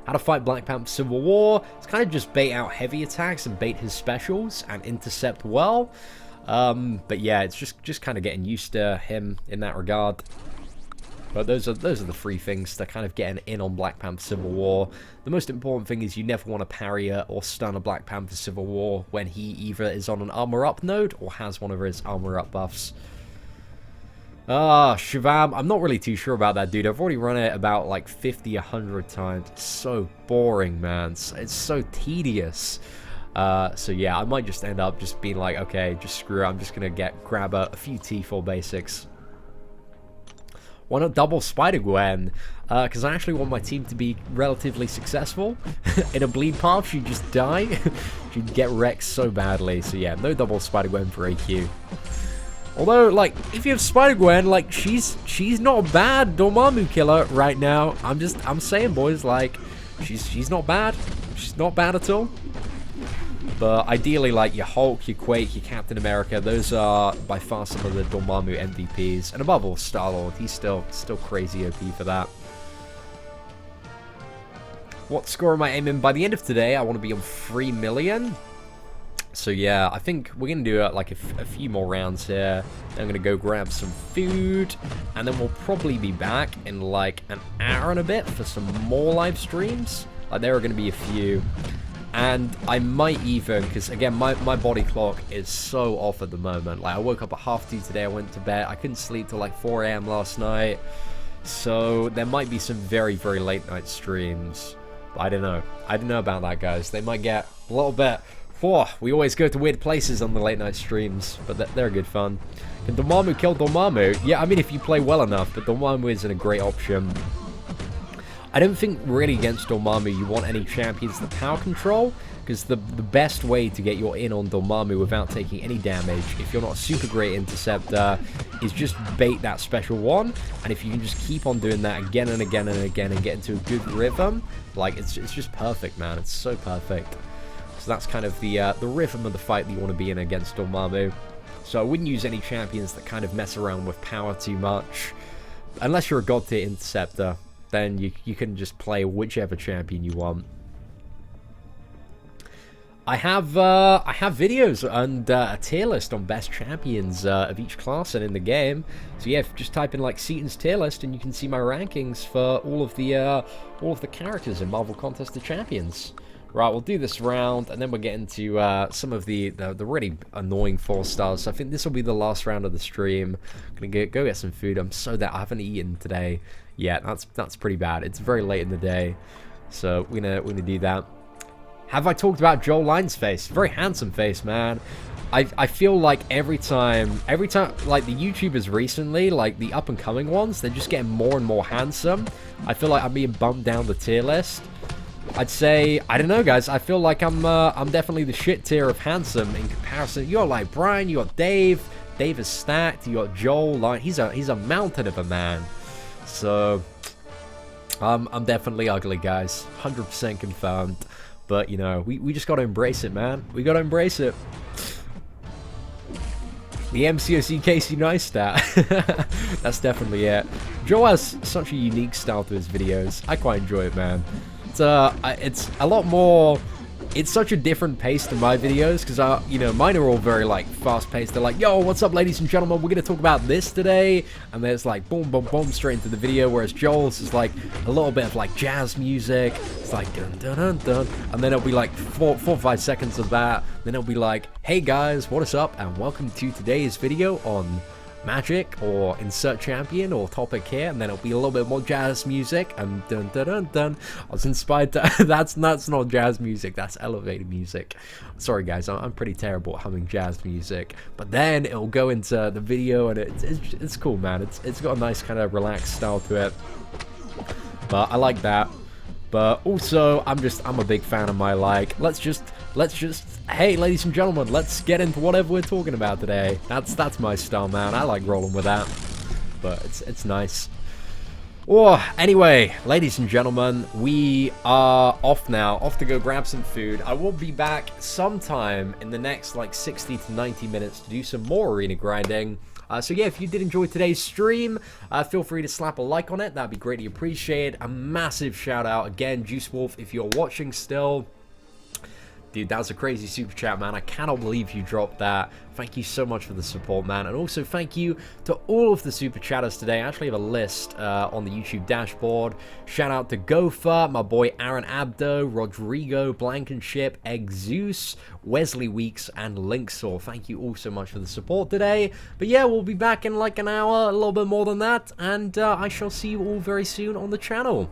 How to fight Black Panther Civil War. It's kind of just bait out heavy attacks and bait his specials and intercept well. But yeah, it's just kind of getting used to him in that regard. But those are the three things to kind of getting in on Black Panther Civil War. The most important thing is you never want to parry or stun a Black Panther Civil War when he either is on an armor up node or has one of his armor up buffs. Shivam, I'm not really too sure about that, dude. I've already run it about like 50, 100 times. It's so boring, man. It's so tedious. So yeah, I might just end up just being like, okay, just screw it. I'm just going to grab a few T4 basics. Why not double Spider-Gwen? Because I actually want my team to be relatively successful. In a bleed path, she'd just die. She'd get wrecked so badly. So yeah, no double Spider-Gwen for AQ. Although, like, if you have Spider-Gwen, like, she's not a bad Dormammu killer right now. I'm saying, boys, like, she's not bad. She's not bad at all. But ideally, like, your Hulk, your Quake, your Captain America, those are by far some of the Dormammu MVPs. And above all, Star-Lord, he's still crazy OP for that. What score am I aiming? By the end of today, I want to be on 3 million. So yeah, I think we're going to do like a few more rounds here. Then I'm going to go grab some food. And then we'll probably be back in like an hour and a bit for some more live streams. Like, there are going to be a few. And I might even, because again, my body clock is so off at the moment. Like, I woke up at 2:30 today, I went to bed. I couldn't sleep till like 4 AM last night. So there might be some very, very late night streams. But I don't know. I don't know about that, guys. They might get a little bit... Whoa, we always go to weird places on the late night streams, but they're good fun. Can Dormammu kill Dormammu? Yeah, I mean, if you play well enough, but Dormammu isn't a great option. I don't think really against Dormammu you want any champions that power control, because the best way to get your in on Dormammu without taking any damage, if you're not a super great interceptor, is just bait that special one. And if you can just keep on doing that again and again and again and get into a good rhythm, like, it's just perfect, man. It's so perfect. So that's kind of the rhythm of the fight that you want to be in against Dormammu. So I wouldn't use any champions that kind of mess around with power too much. Unless you're a god tier interceptor, then you can just play whichever champion you want. I have videos and a tier list on best champions of each class and in the game. So yeah, just type in like Seaton's tier list and you can see my rankings for all of the characters in Marvel Contest of Champions. Right, we'll do this round, and then we'll get into some of the really annoying 4-stars. So I think this will be the last round of the stream. I'm gonna go get some food. I'm so that I haven't eaten today yet. That's pretty bad. It's very late in the day, so we're gonna do that. Have I talked about Joel Lyne's face? Very handsome face, man. I feel like every time, like the YouTubers recently, like the up and coming ones, they're just getting more and more handsome. I feel like I'm being bumped down the tier list. I'd say, I don't know, guys. I feel like I'm definitely the shit tier of handsome in comparison. You got like Brian, you got Dave. Dave is stacked. You got Joel. Like, he's a mountain of a man. So I'm definitely ugly, guys. 100% confirmed. But you know, we just gotta embrace it, man. We gotta embrace it. The MCOC Casey Neistat. That's definitely it. Joel has such a unique style to his videos. I quite enjoy it, man. It's a lot more it's such a different pace to my videos, because, you know, mine are all very, like, fast-paced. They're like, yo, what's up, ladies and gentlemen? We're going to talk about this today. And then it's like, boom, boom, boom, straight into the video. Whereas Joel's is like a little bit of, like, jazz music. It's like, dun, dun, dun, dun. And then it'll be like 4 or 5 seconds of that. Then it'll be like, hey, guys, what is up? And welcome to today's video on Magic, or insert champion, or topic here, and then it'll be a little bit more jazz music, and dun dun dun dun. I was inspired to that's not jazz music, that's elevator music. Sorry guys, I'm pretty terrible at humming jazz music. But then it'll go into the video, and it's cool, man. It's got a nice kind of relaxed style to it. But I like that. But also, I'm a big fan of my, like, let's just, hey, ladies and gentlemen, let's get into whatever we're talking about today. That's my style, man. I like rolling with that. But it's nice. Oh, anyway, ladies and gentlemen, we are off now, off to go grab some food. I will be back sometime in the next, like, 60 to 90 minutes to do some more arena grinding. So yeah, if you did enjoy today's stream, feel free to slap a like on it. That'd be greatly appreciated. A massive shout out again, Juice Wolf, if you're watching still. Dude, that was a crazy super chat, man. I cannot believe you dropped that. Thank you so much for the support, man. And also thank you to all of the super chatters today. I actually have a list on the YouTube dashboard. Shout out to Gopher, my boy Aaron Abdo, Rodrigo, Blankenship, Exeus, Wesley Weeks, and Linksaw. Thank you all so much for the support today. But yeah, we'll be back in like an hour, a little bit more than that. And I shall see you all very soon on the channel.